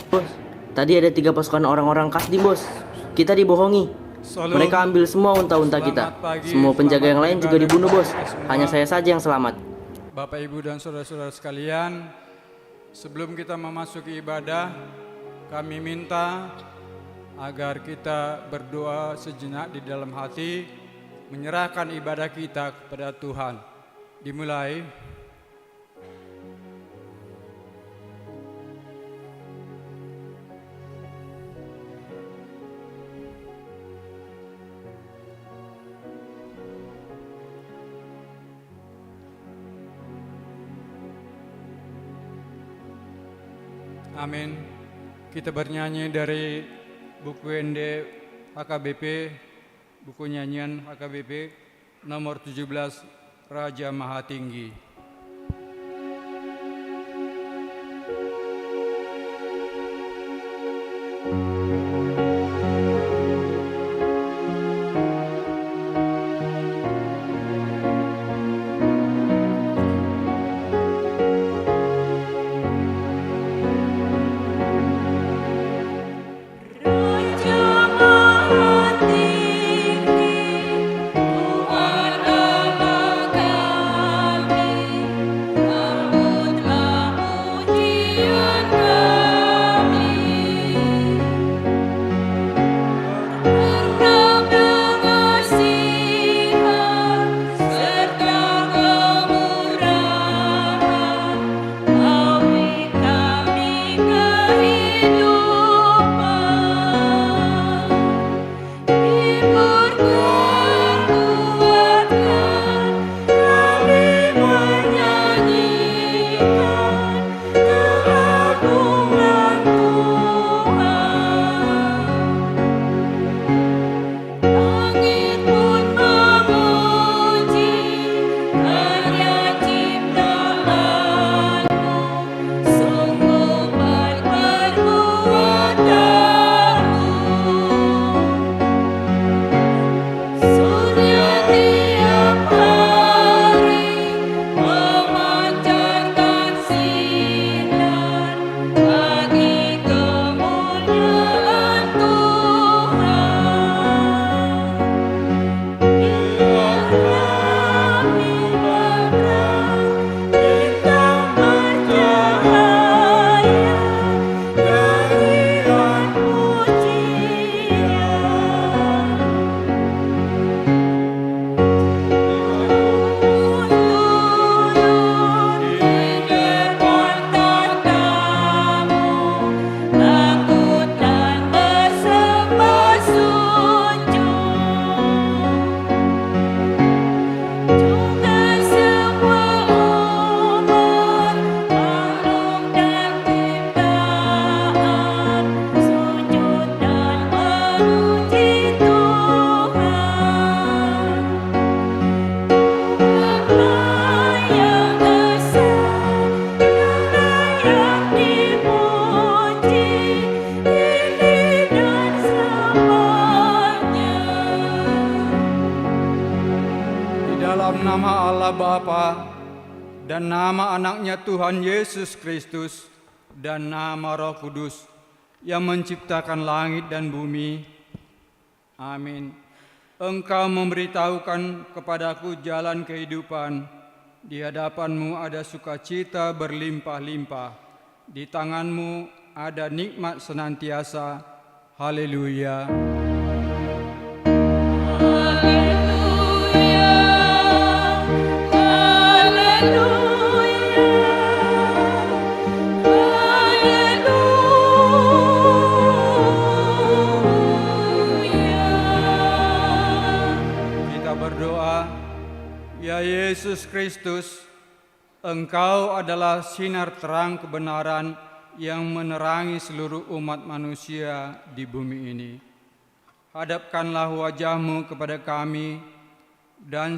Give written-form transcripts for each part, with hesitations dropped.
Bos, tadi ada 3 pasukan orang-orang Kasdim, bos. Kita dibohongi. Salam. Mereka ambil semua unta-unta kita. Selamat pagi, Semua penjaga yang lain juga beribadah dibunuh, bos. kita semua. Hanya saya saja yang selamat. Bapak, Ibu, dan saudara-saudara sekalian, sebelum kita memasuki ibadah, kami minta agar kita berdoa sejenak di dalam hati, menyerahkan ibadah kita kepada Tuhan. Dimulai. Amin. Kita bernyanyi dari buku ND HKBP, buku nyanyian HKBP nomor 17, Raja Maha Tinggi. Nama Allah Bapa dan nama anaknya Tuhan Yesus Kristus dan nama Roh Kudus yang menciptakan langit dan bumi. Amin. Engkau memberitahukan kepadaku jalan kehidupan. Di hadapanmu ada sukacita berlimpah-limpah. Di tanganmu ada nikmat senantiasa. Haleluya. Ya Yesus Kristus, Engkau adalah sinar terang kebenaran yang menerangi seluruh umat manusia di bumi ini. Hadapkanlah wajah-Mu kepada kami dan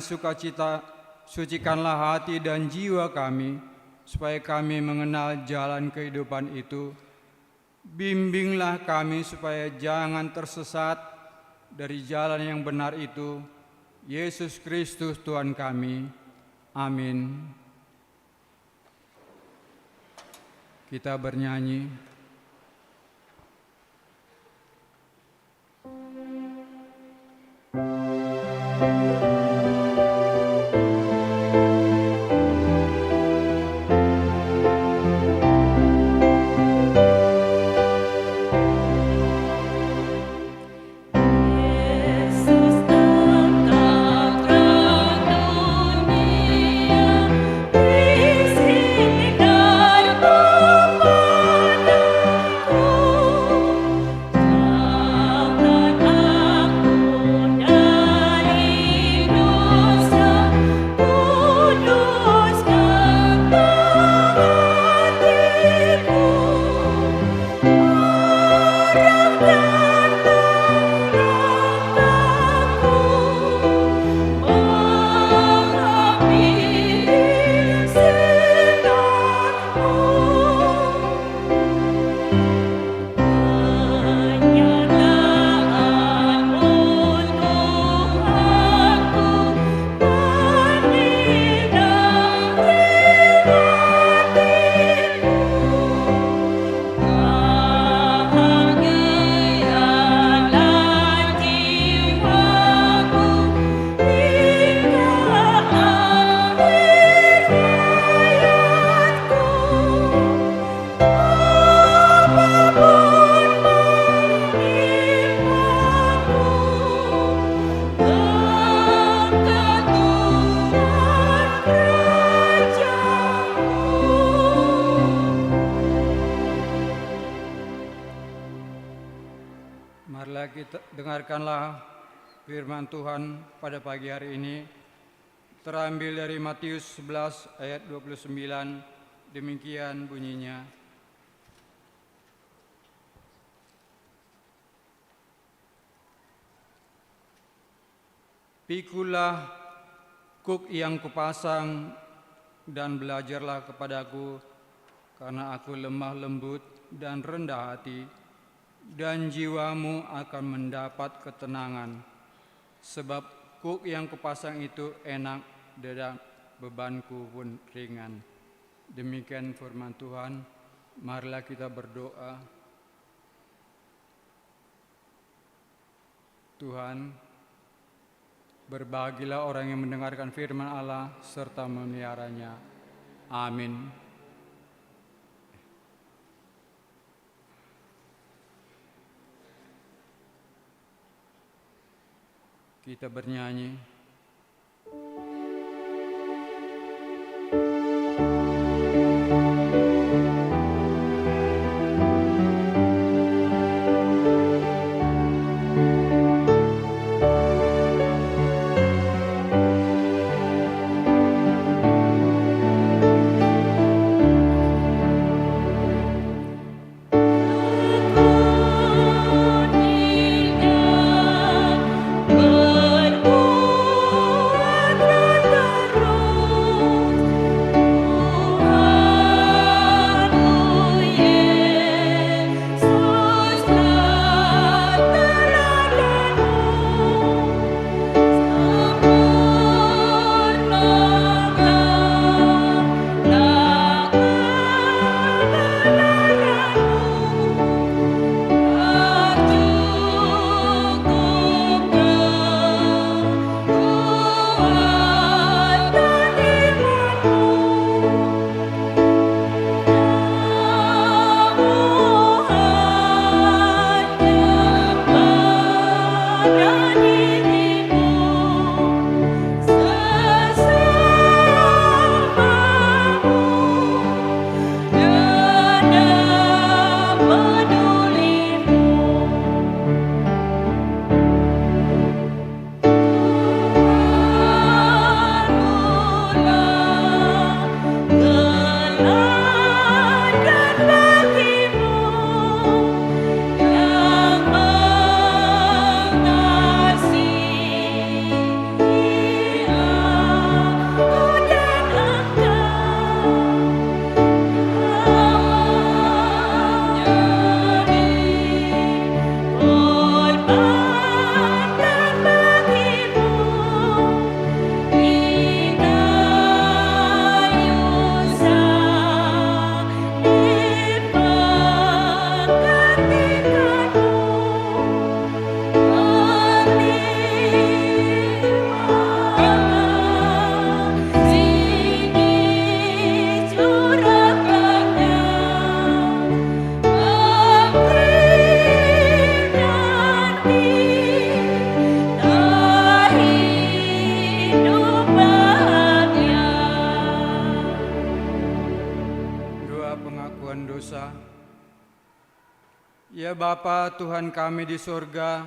sucikanlah hati dan jiwa kami, supaya kami mengenal jalan kehidupan itu. Bimbinglah kami supaya jangan tersesat dari jalan yang benar itu. Yesus Kristus Tuhan kami. Amin. Kita bernyanyi. kita dengarkanlah firman Tuhan pada pagi hari ini, terambil dari Matius 11 ayat 29, demikian bunyinya. Pikulah kuk yang kupasang dan belajarlah kepadaku, karena aku lemah lembut dan rendah hati, dan jiwamu akan mendapat ketenangan. Sebab kuk yang kupasang itu enak dan bebanku pun ringan. Demikian firman Tuhan. Marilah kita berdoa. Tuhan, berbahagialah orang yang mendengarkan firman Allah serta memeliharanya. Amin. Kita bernyanyi. Ya Bapa Tuhan kami di surga,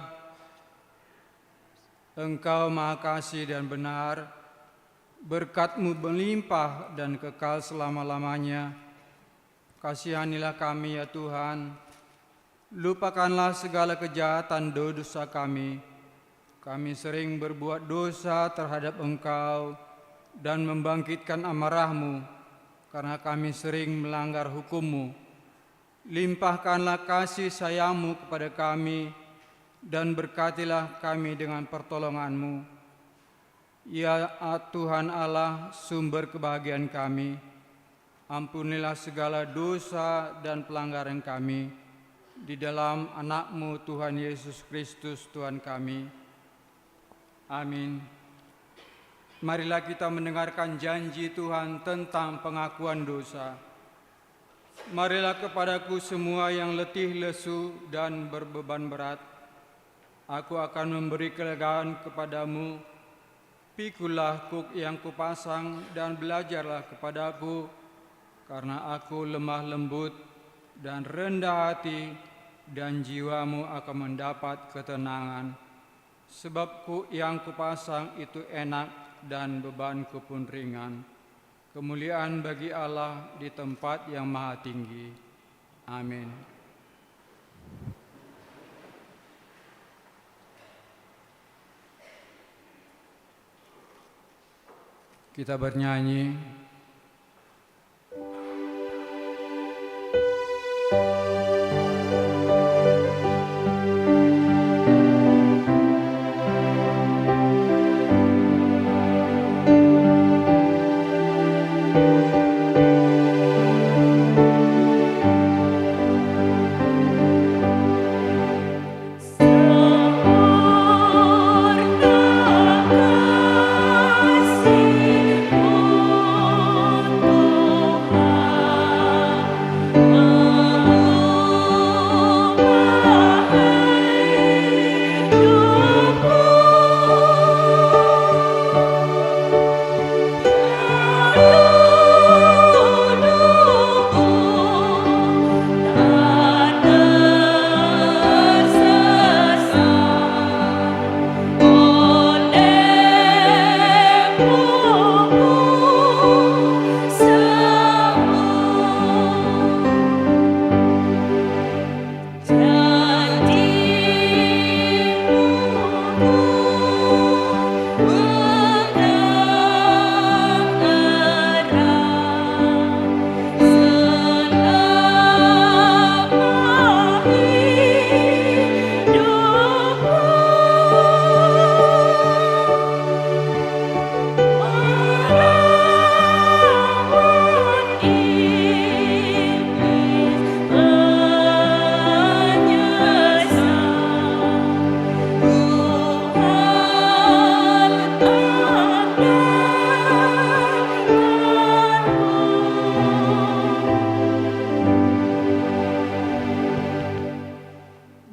Engkau Maha Kasih dan benar, berkat-Mu melimpah dan kekal selama-lamanya. Kasihanilah kami ya Tuhan, lupakanlah segala kejahatan dosa kami. Kami sering berbuat dosa terhadap Engkau dan membangkitkan amarah-Mu, karena kami sering melanggar hukum-Mu. Limpahkanlah kasih sayang-Mu kepada kami, dan berkatilah kami dengan pertolongan-Mu. Ya Tuhan Allah, sumber kebahagiaan kami, ampunilah segala dosa dan pelanggaran kami, di dalam anak-Mu Tuhan Yesus Kristus Tuhan kami. Amin. Marilah kita mendengarkan janji Tuhan tentang pengakuan dosa. Marilah kepadaku semua yang letih lesu dan berbeban berat, aku akan memberi kelegaan kepadamu. Pikulah kuk yang kupasang dan belajarlah kepadaku, karena aku lemah lembut dan rendah hati, dan jiwamu akan mendapat ketenangan. Sebab yang kupasang itu enak dan bebanku pun ringan. Kemuliaan bagi Allah di tempat yang maha tinggi. Amin. Kita bernyanyi.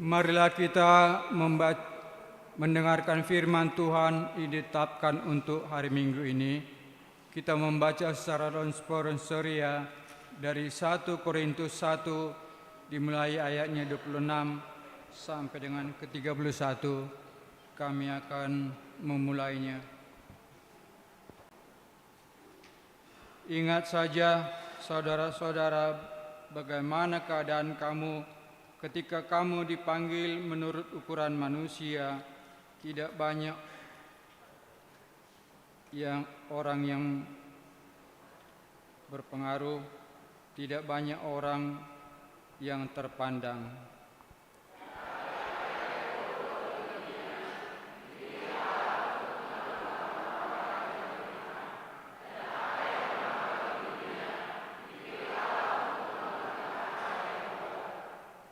Marilah kita mendengarkan firman Tuhan yang ditetapkan untuk hari Minggu ini. Kita membaca secara responsoria dari 1 Korintus 1 dimulai ayatnya 26 sampai dengan ke-31. Kami akan memulainya. Ingat saja, saudara-saudara, bagaimana keadaan kamu ketika kamu dipanggil menurut ukuran manusia. Tidak banyak orang yang berpengaruh, tidak banyak orang yang terpandang.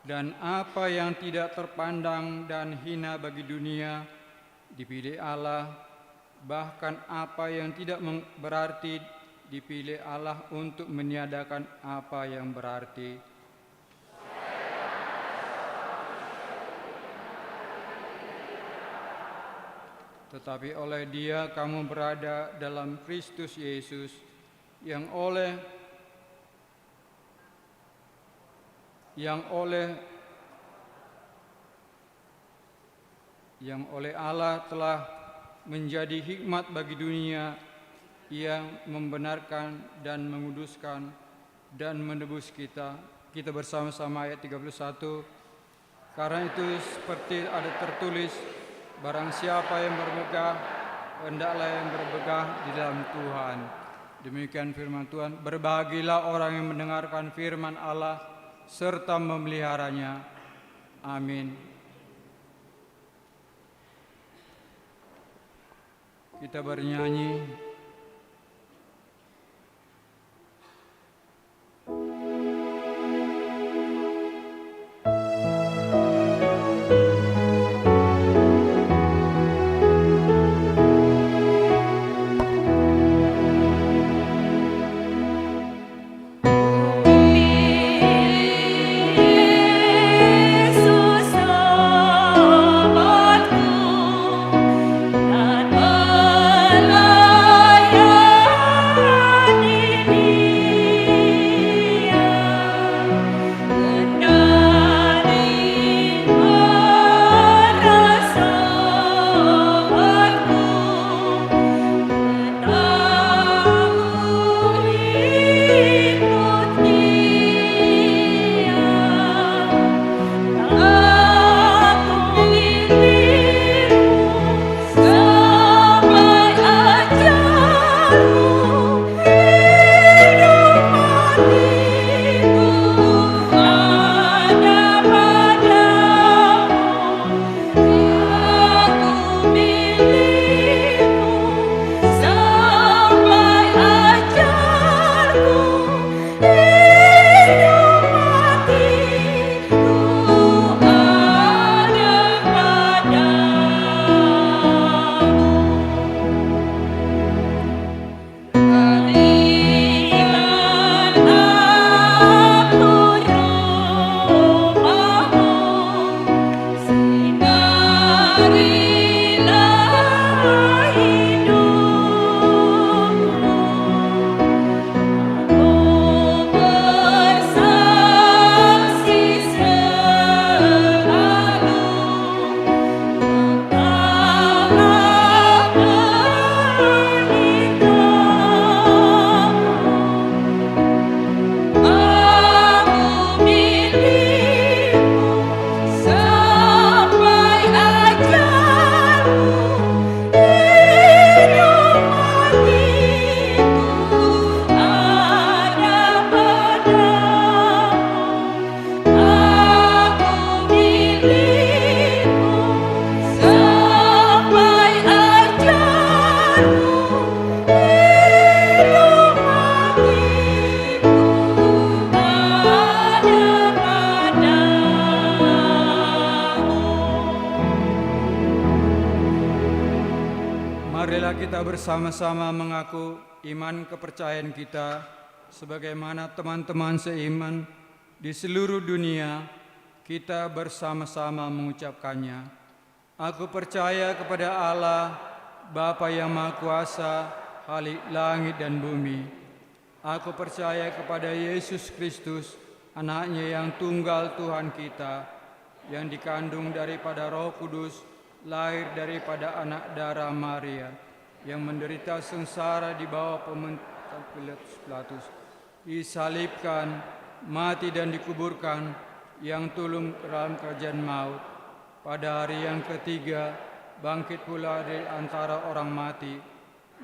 Dan apa yang tidak terpandang dan hina bagi dunia dipilih Allah, bahkan apa yang tidak berarti dipilih Allah untuk meniadakan apa yang berarti. Tetapi oleh Dia kamu berada dalam Kristus Yesus, yang oleh Allah telah menjadi hikmat bagi dunia, yang membenarkan dan menguduskan dan menebus kita. Kita bersama-sama ayat 31. Karena itu seperti ada tertulis, barang siapa yang bermegah, hendaklah yang bermegah di dalam Tuhan. Demikian firman Tuhan. Berbahagialah orang yang mendengarkan firman Allah serta memeliharanya. Amin. Kita bernyanyi. Sahabatku dan Marilah kita bersama-sama mengaku iman kepercayaan kita sebagaimana teman-teman seiman di seluruh dunia. Kita bersama-sama mengucapkannya. Aku percaya kepada Allah, Bapa yang Maha Kuasa, Khalik langit dan bumi. Aku percaya kepada Yesus Kristus, Anaknya yang tunggal Tuhan kita, yang dikandung daripada Roh Kudus, lahir daripada anak darah Maria, yang menderita sengsara di bawah pemerintahan Pilatus, disalibkan, mati dan dikuburkan, yang tulung dalam kerajaan maut. Pada hari yang ketiga, bangkit pula dari antara orang mati,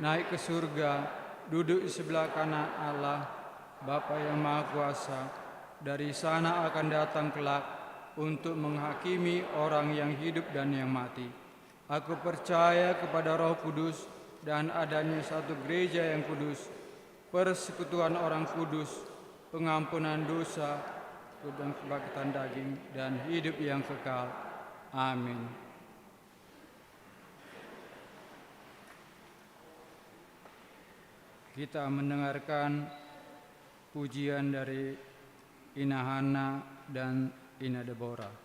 naik ke surga, duduk di sebelah kanan Allah, Bapa yang Maha Kuasa. Dari sana akan datang kelak untuk menghakimi orang yang hidup dan yang mati. Aku percaya kepada Roh Kudus dan adanya satu gereja yang kudus, persekutuan orang kudus, pengampunan dosa, dan kebangkitan daging, dan hidup yang kekal. Amin. Kita mendengarkan pujian dari Ina Hana dan Ina Deborah.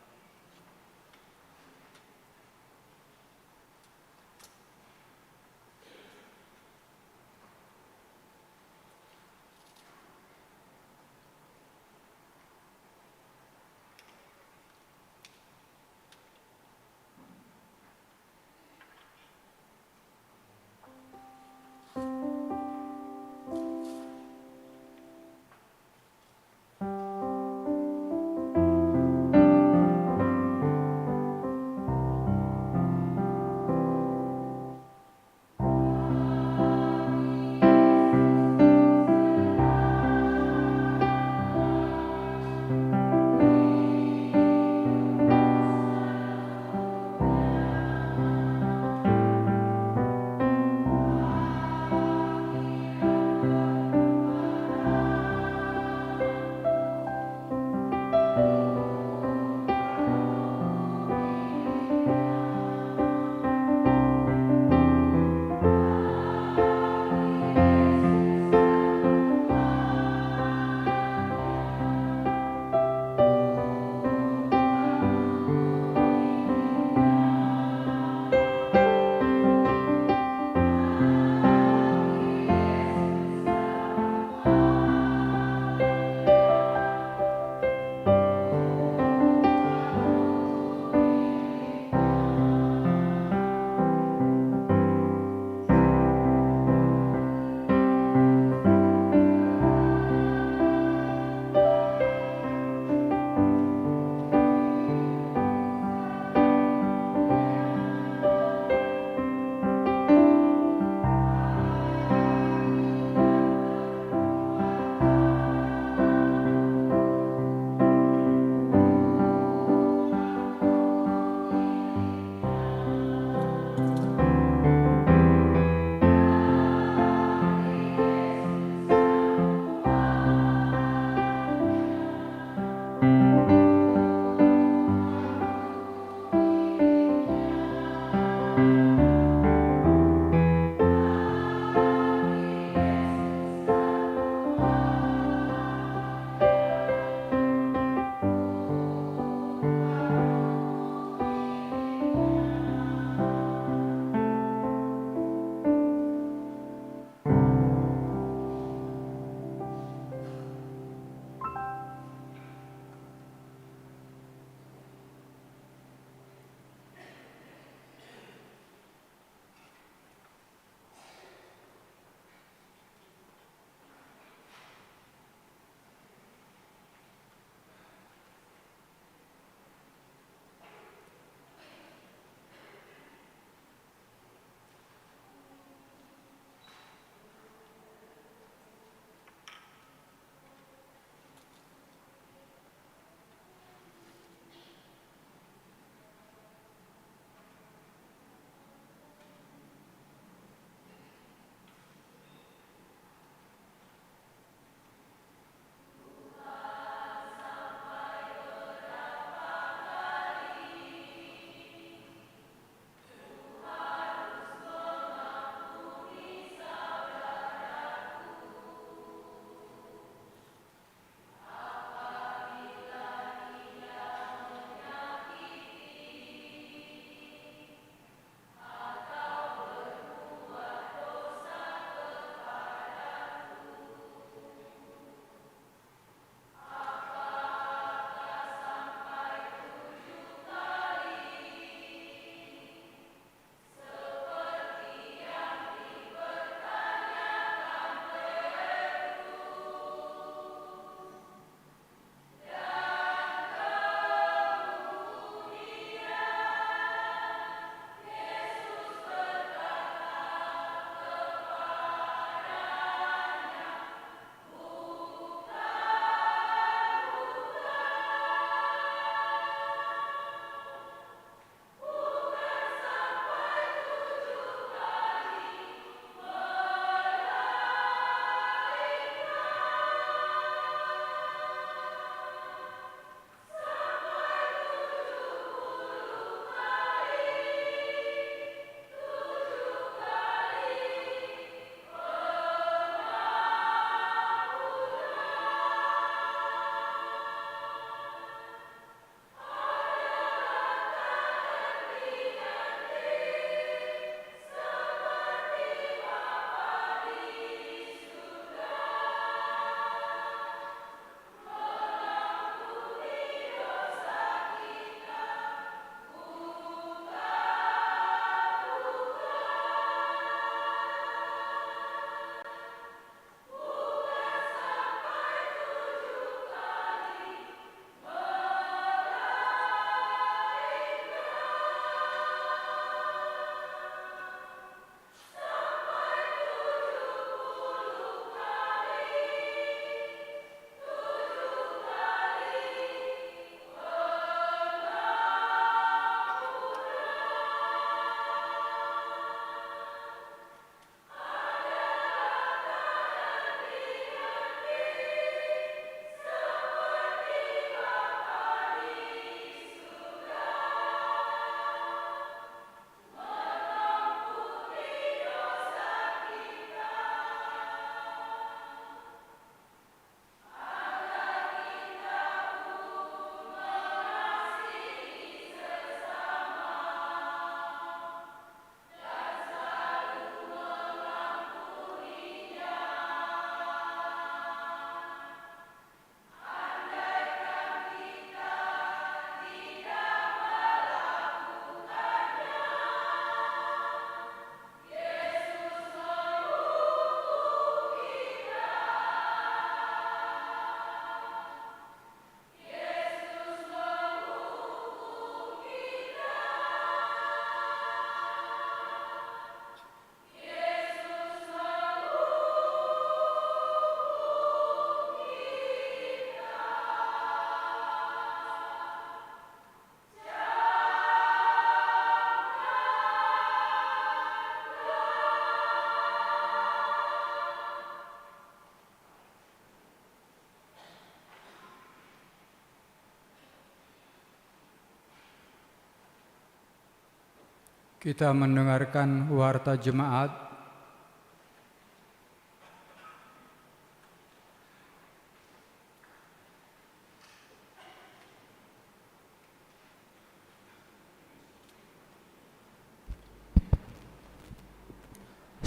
Kita mendengarkan warta jemaat.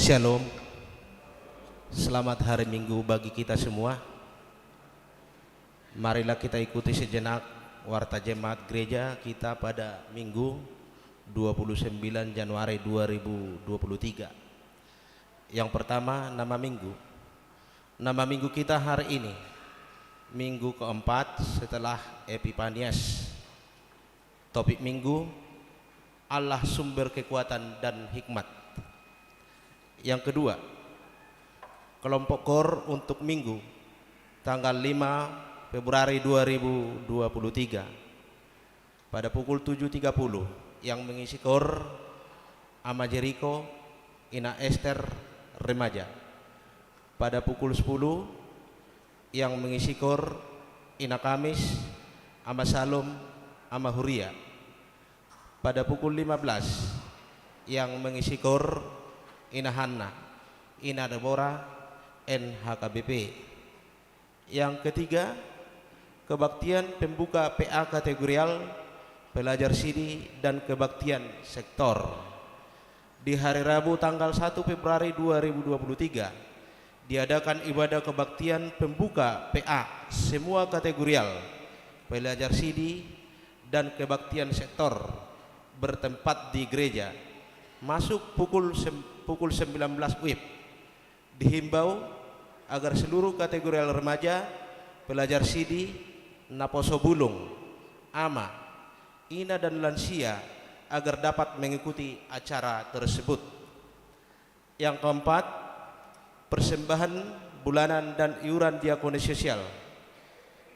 Shalom. Selamat hari Minggu bagi kita semua. Marilah kita ikuti sejenak warta jemaat gereja kita pada Minggu 29 Januari 2023. Yang pertama, nama minggu. Nama minggu kita hari ini minggu keempat setelah Epifanias. Topik minggu, Allah sumber kekuatan dan hikmat. Yang kedua, kelompok KOR untuk minggu tanggal 5 Februari 2023 pada pukul 7.30 yang mengisi KOR Ama Jericho, Ina Esther Remaja. Pada pukul 10 yang mengisi KOR Ina Kamis, Ama Salom, Ama Huria. Pada pukul 15 yang mengisi KOR Ina Hanna, Ina Deborah, NHKBP. Yang ketiga, kebaktian pembuka PA kategorial, pelajar sidi dan kebaktian sektor. Di hari Rabu tanggal 1 Februari 2023 diadakan ibadah kebaktian pembuka PA semua kategorial, pelajar sidi dan kebaktian sektor bertempat di gereja. Masuk pukul 19 WIB. Dihimbau agar seluruh kategorial remaja, pelajar sidi, Naposo Bulung, Ama, Ina dan lansia agar dapat mengikuti acara tersebut. Yang keempat, persembahan bulanan dan iuran diakonis sosial.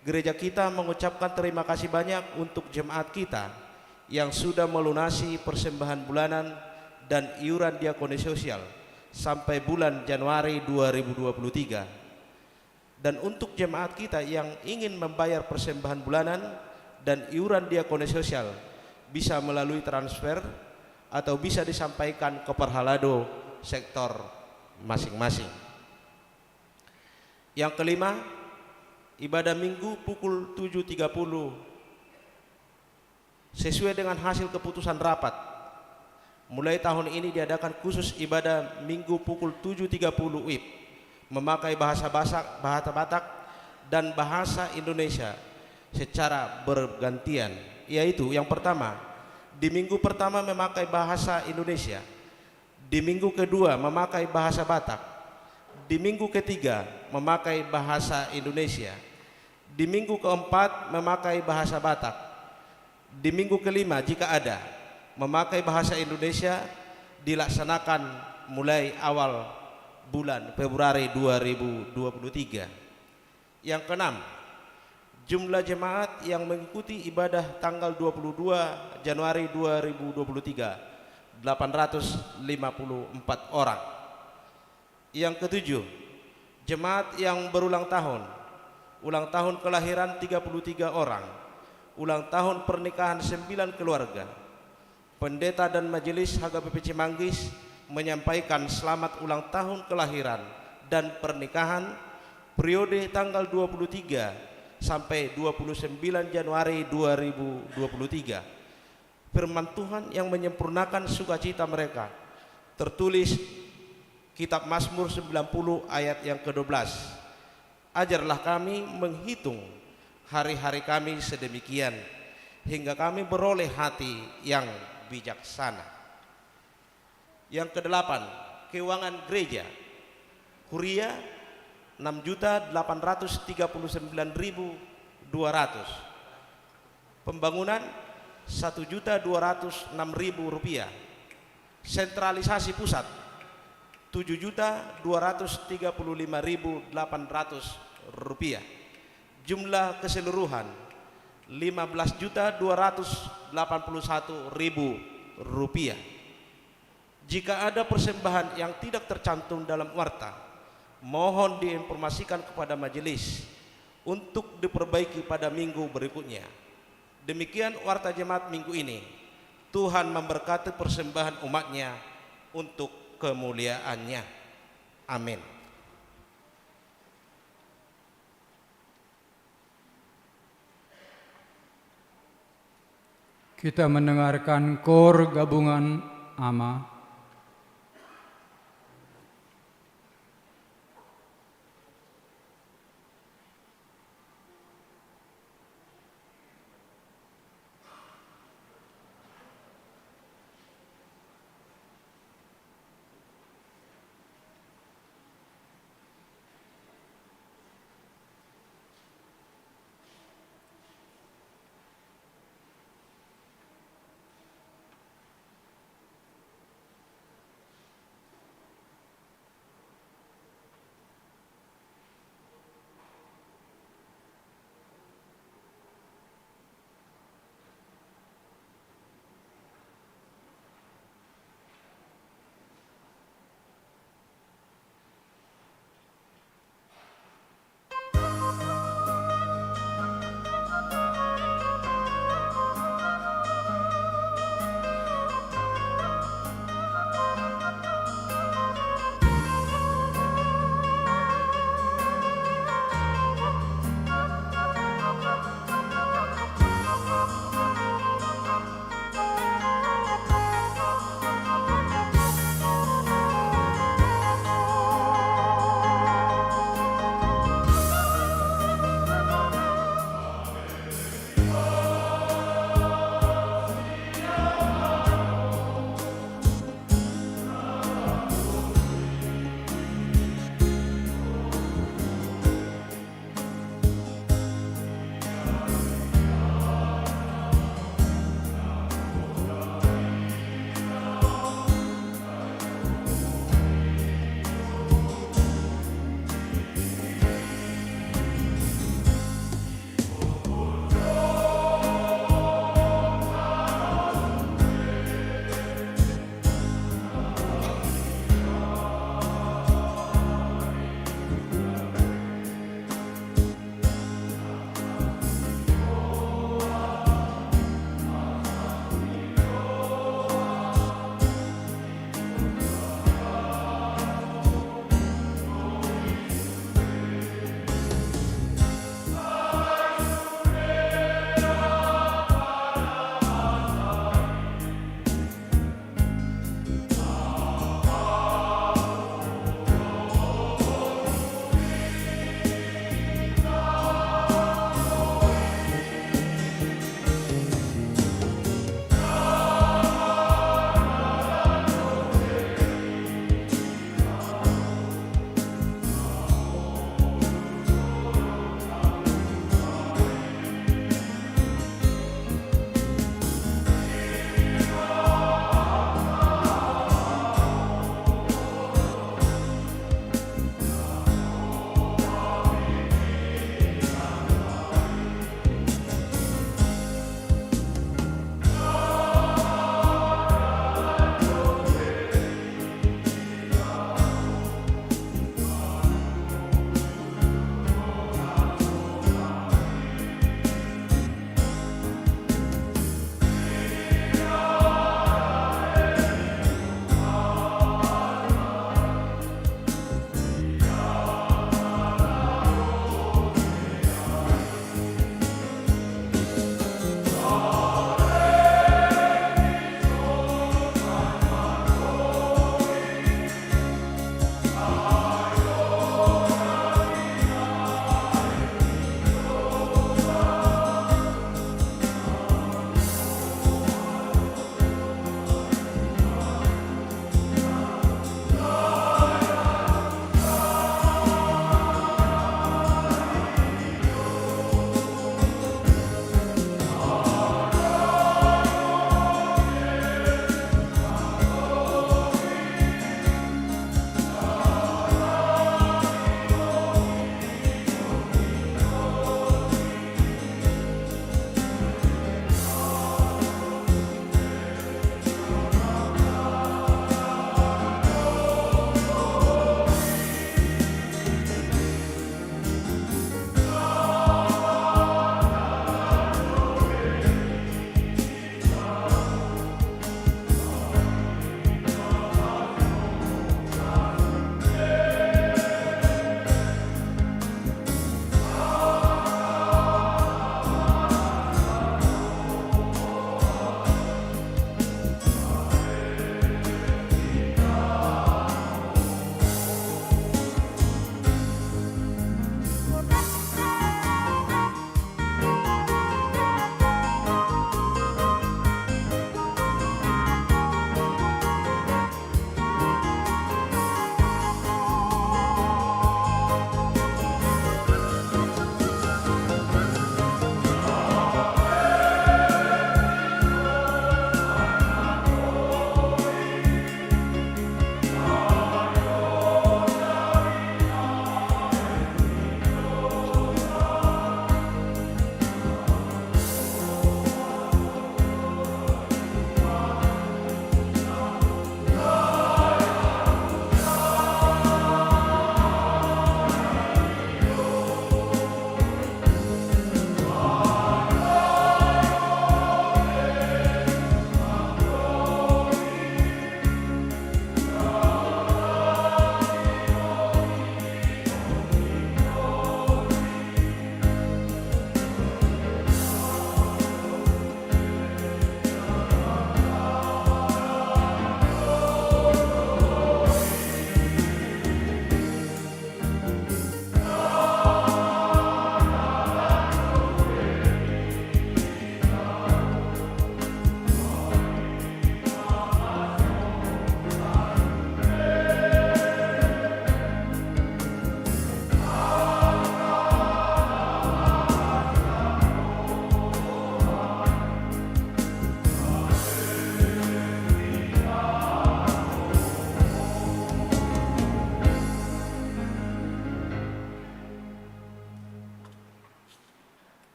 Gereja kita mengucapkan terima kasih banyak untuk jemaat kita yang sudah melunasi persembahan bulanan dan iuran diakonis sosial sampai bulan Januari 2023. Dan untuk jemaat kita yang ingin membayar persembahan bulanan dan iuran diakonis sosial bisa melalui transfer atau bisa disampaikan ke Perhalado sektor masing-masing. Yang kelima, ibadah minggu pukul 7.30 sesuai dengan hasil keputusan rapat. Mulai tahun ini diadakan khusus ibadah minggu pukul 7.30 WIB, memakai bahasa Batak dan bahasa Indonesia secara bergantian. Yaitu yang pertama, di minggu pertama memakai bahasa Indonesia, di minggu kedua memakai bahasa Batak, di minggu ketiga memakai bahasa Indonesia, di minggu keempat memakai bahasa Batak, di minggu kelima jika ada memakai bahasa Indonesia, dilaksanakan mulai awal bulan Februari 2023. Yang keenam, jumlah jemaat yang mengikuti ibadah tanggal 22 Januari 2023 854 orang. Yang ketujuh, jemaat yang berulang tahun kelahiran 33 orang, ulang tahun pernikahan 9 keluarga. Pendeta dan majelis HKBP Cimanggis menyampaikan selamat ulang tahun kelahiran dan pernikahan periode tanggal 23 sampai 29 Januari 2023. Firman Tuhan yang menyempurnakan sukacita mereka tertulis Kitab Mazmur 90 ayat yang ke-12. Ajarlah kami menghitung hari-hari kami sedemikian hingga kami beroleh hati yang bijaksana. Yang kedelapan, keuangan gereja. Huria 6.839.200. Pembangunan 1.206.000 rupiah. Sentralisasi pusat 7.235.800 rupiah. Jumlah keseluruhan 15.281.000 rupiah. Jika ada persembahan yang tidak tercantum dalam warta, mohon diinformasikan kepada majelis untuk diperbaiki pada minggu berikutnya. Demikian warta jemaat minggu ini. Tuhan memberkati persembahan umatnya untuk kemuliaannya. Amin. Kita mendengarkan kor gabungan AMA.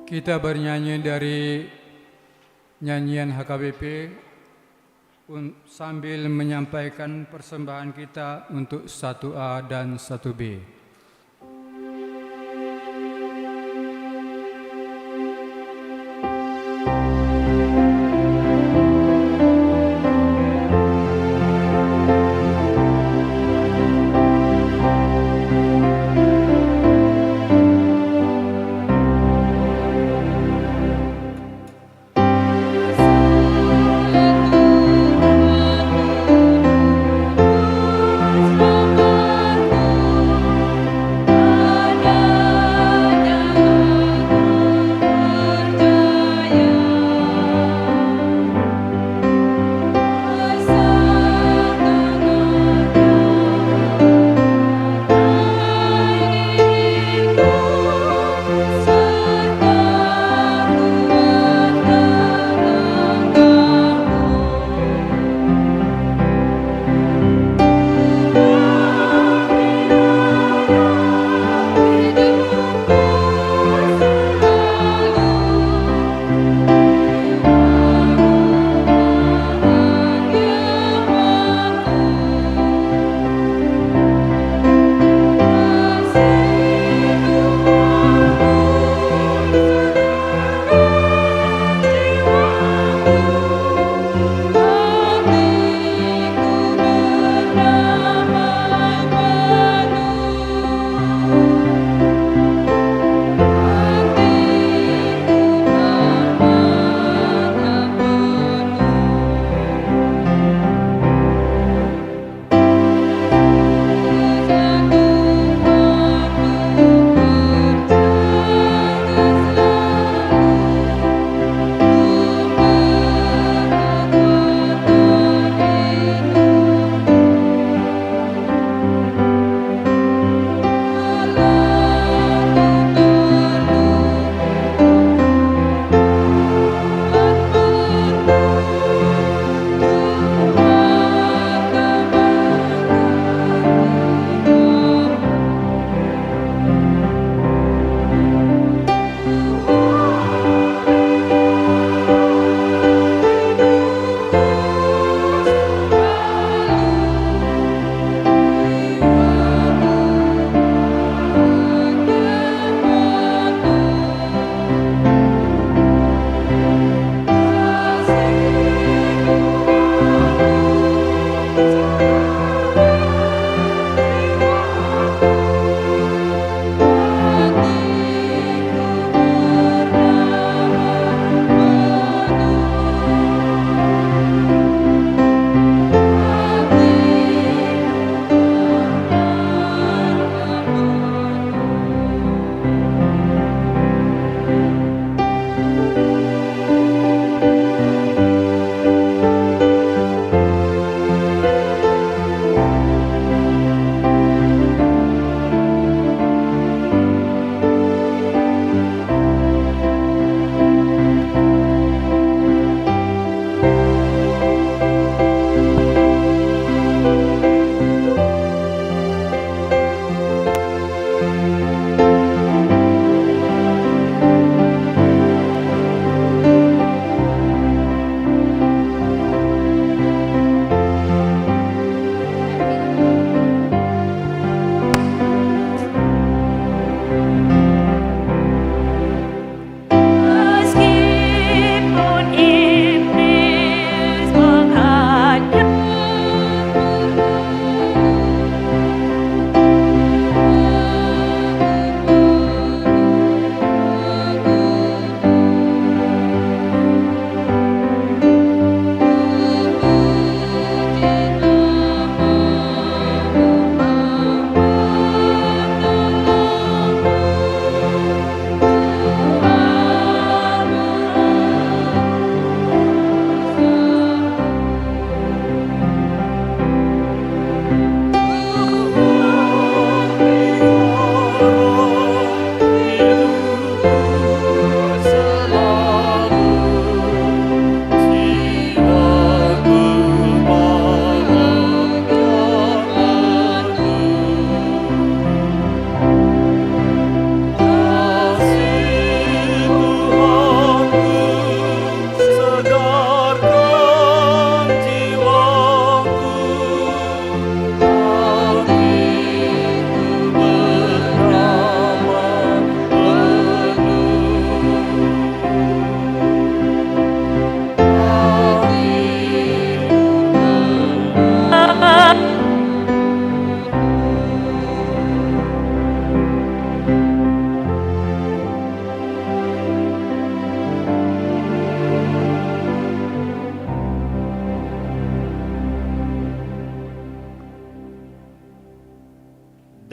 Kita bernyanyi dari nyanyian HKBP sambil menyampaikan persembahan kita untuk 1A dan 1B.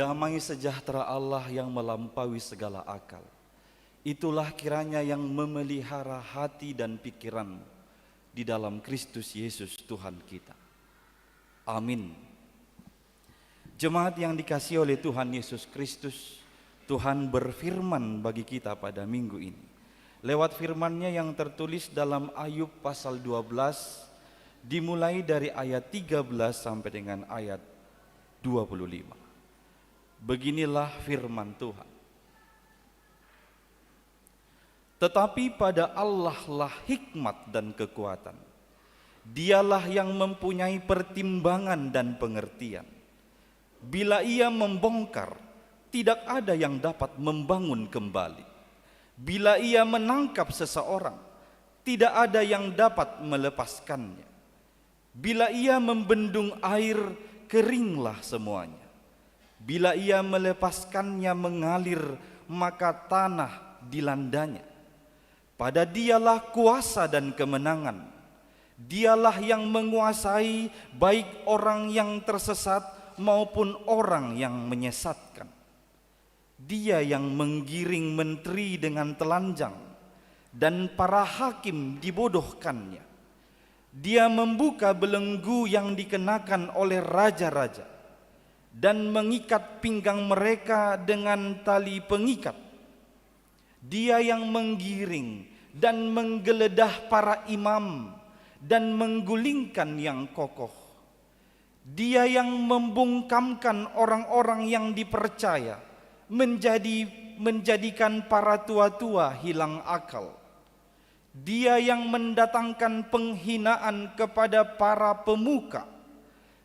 damai sejahtera Allah yang melampaui segala akal, itulah kiranya yang memelihara hati dan pikiran di dalam Kristus Yesus Tuhan kita. Amin. Jemaat yang dikasihi oleh Tuhan Yesus Kristus, Tuhan berfirman bagi kita pada minggu ini lewat firman-Nya yang tertulis dalam Ayub pasal 12, dimulai dari ayat 13 sampai dengan ayat 25. Beginilah firman Tuhan. Tetapi pada Allah lah hikmat dan kekuatan. Dialah yang mempunyai pertimbangan dan pengertian. Bila Ia membongkar, tidak ada yang dapat membangun kembali. Bila Ia menangkap seseorang, tidak ada yang dapat melepaskannya. Bila Ia membendung air, keringlah semuanya. Bila Ia melepaskannya mengalir, maka tanah dilandanya. Pada Dialah kuasa dan kemenangan. Dialah yang menguasai baik orang yang tersesat maupun orang yang menyesatkan. Dia yang menggiring menteri dengan telanjang dan para hakim dibodohkannya. Dia membuka belenggu yang dikenakan oleh raja-raja dan mengikat pinggang mereka dengan tali pengikat. Dia yang menggiring dan menggeledah para imam dan menggulingkan yang kokoh. Dia yang membungkamkan orang-orang yang dipercaya, menjadikan para tua-tua hilang akal. Dia yang mendatangkan penghinaan kepada para pemuka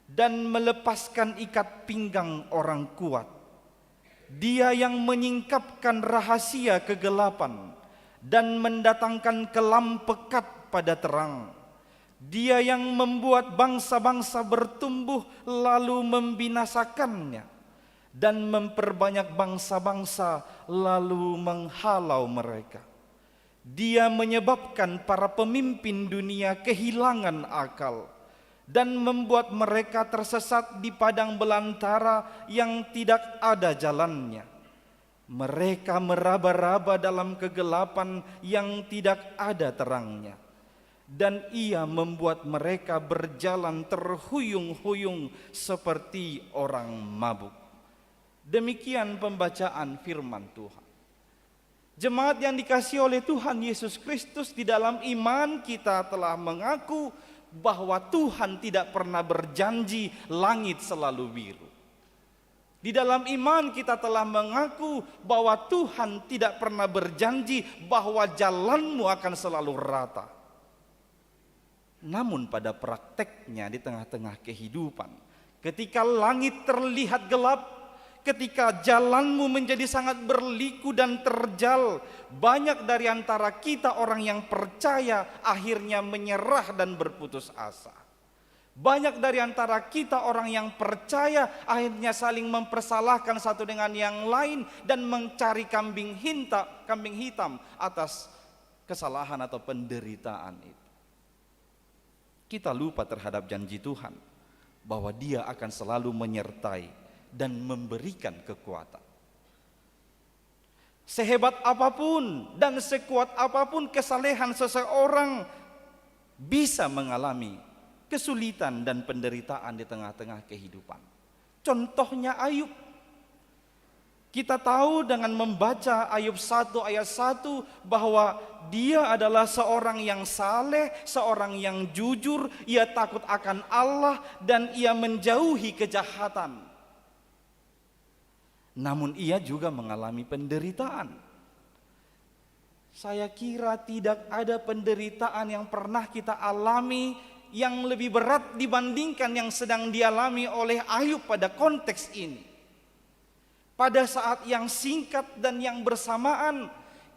dan melepaskan ikat pinggang orang kuat. Dia yang menyingkapkan rahasia kegelapan dan mendatangkan kelam pekat pada terang. Dia yang membuat bangsa-bangsa bertumbuh lalu membinasakannya, dan memperbanyak bangsa-bangsa lalu menghalau mereka. Dia menyebabkan para pemimpin dunia kehilangan akal dan membuat mereka tersesat di padang belantara yang tidak ada jalannya. Mereka meraba-raba dalam kegelapan yang tidak ada terangnya. Dan Ia membuat mereka berjalan terhuyung-huyung seperti orang mabuk. Demikian pembacaan firman Tuhan. Jemaat yang dikasihi oleh Tuhan Yesus Kristus, di dalam iman kita telah mengaku bahwa Tuhan tidak pernah berjanji langit selalu biru. Di dalam iman kita telah mengaku bahwa Tuhan tidak pernah berjanji bahwa jalanmu akan selalu rata. Namun pada prakteknya di tengah-tengah kehidupan, ketika langit terlihat gelap, ketika jalanmu menjadi sangat berliku dan terjal, banyak dari antara kita orang yang percaya akhirnya menyerah dan berputus asa. Banyak dari antara kita orang yang percaya akhirnya saling mempersalahkan satu dengan yang lain dan mencari kambing hitam atas kesalahan atau penderitaan itu. Kita lupa terhadap janji Tuhan bahwa Dia akan selalu menyertai dan memberikan kekuatan. Sehebat apapun dan sekuat apapun kesalehan seseorang, bisa mengalami kesulitan dan penderitaan di tengah-tengah kehidupan. Contohnya Ayub. Kita tahu dengan membaca Ayub 1 ayat 1 bahwa dia adalah seorang yang saleh, seorang yang jujur, ia takut akan Allah dan ia menjauhi kejahatan. Namun ia juga mengalami penderitaan. Saya kira tidak ada penderitaan yang pernah kita alami yang lebih berat dibandingkan yang sedang dialami oleh Ayub pada konteks ini. Pada saat yang singkat dan yang bersamaan,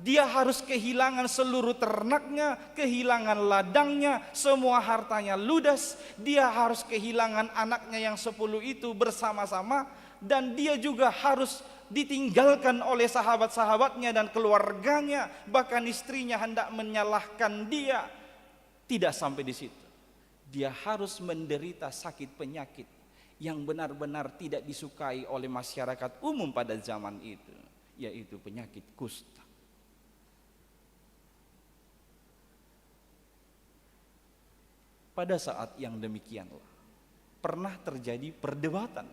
dia harus kehilangan seluruh ternaknya, kehilangan ladangnya, semua hartanya ludas. Dia harus kehilangan anaknya yang 10 itu bersama-sama. Dan dia juga harus ditinggalkan oleh sahabat-sahabatnya dan keluarganya. Bahkan istrinya hendak menyalahkan dia. Tidak sampai di situ. Dia harus menderita sakit penyakit yang benar-benar tidak disukai oleh masyarakat umum pada zaman itu, yaitu penyakit kusta. Pada saat yang demikianlah pernah terjadi perdebatan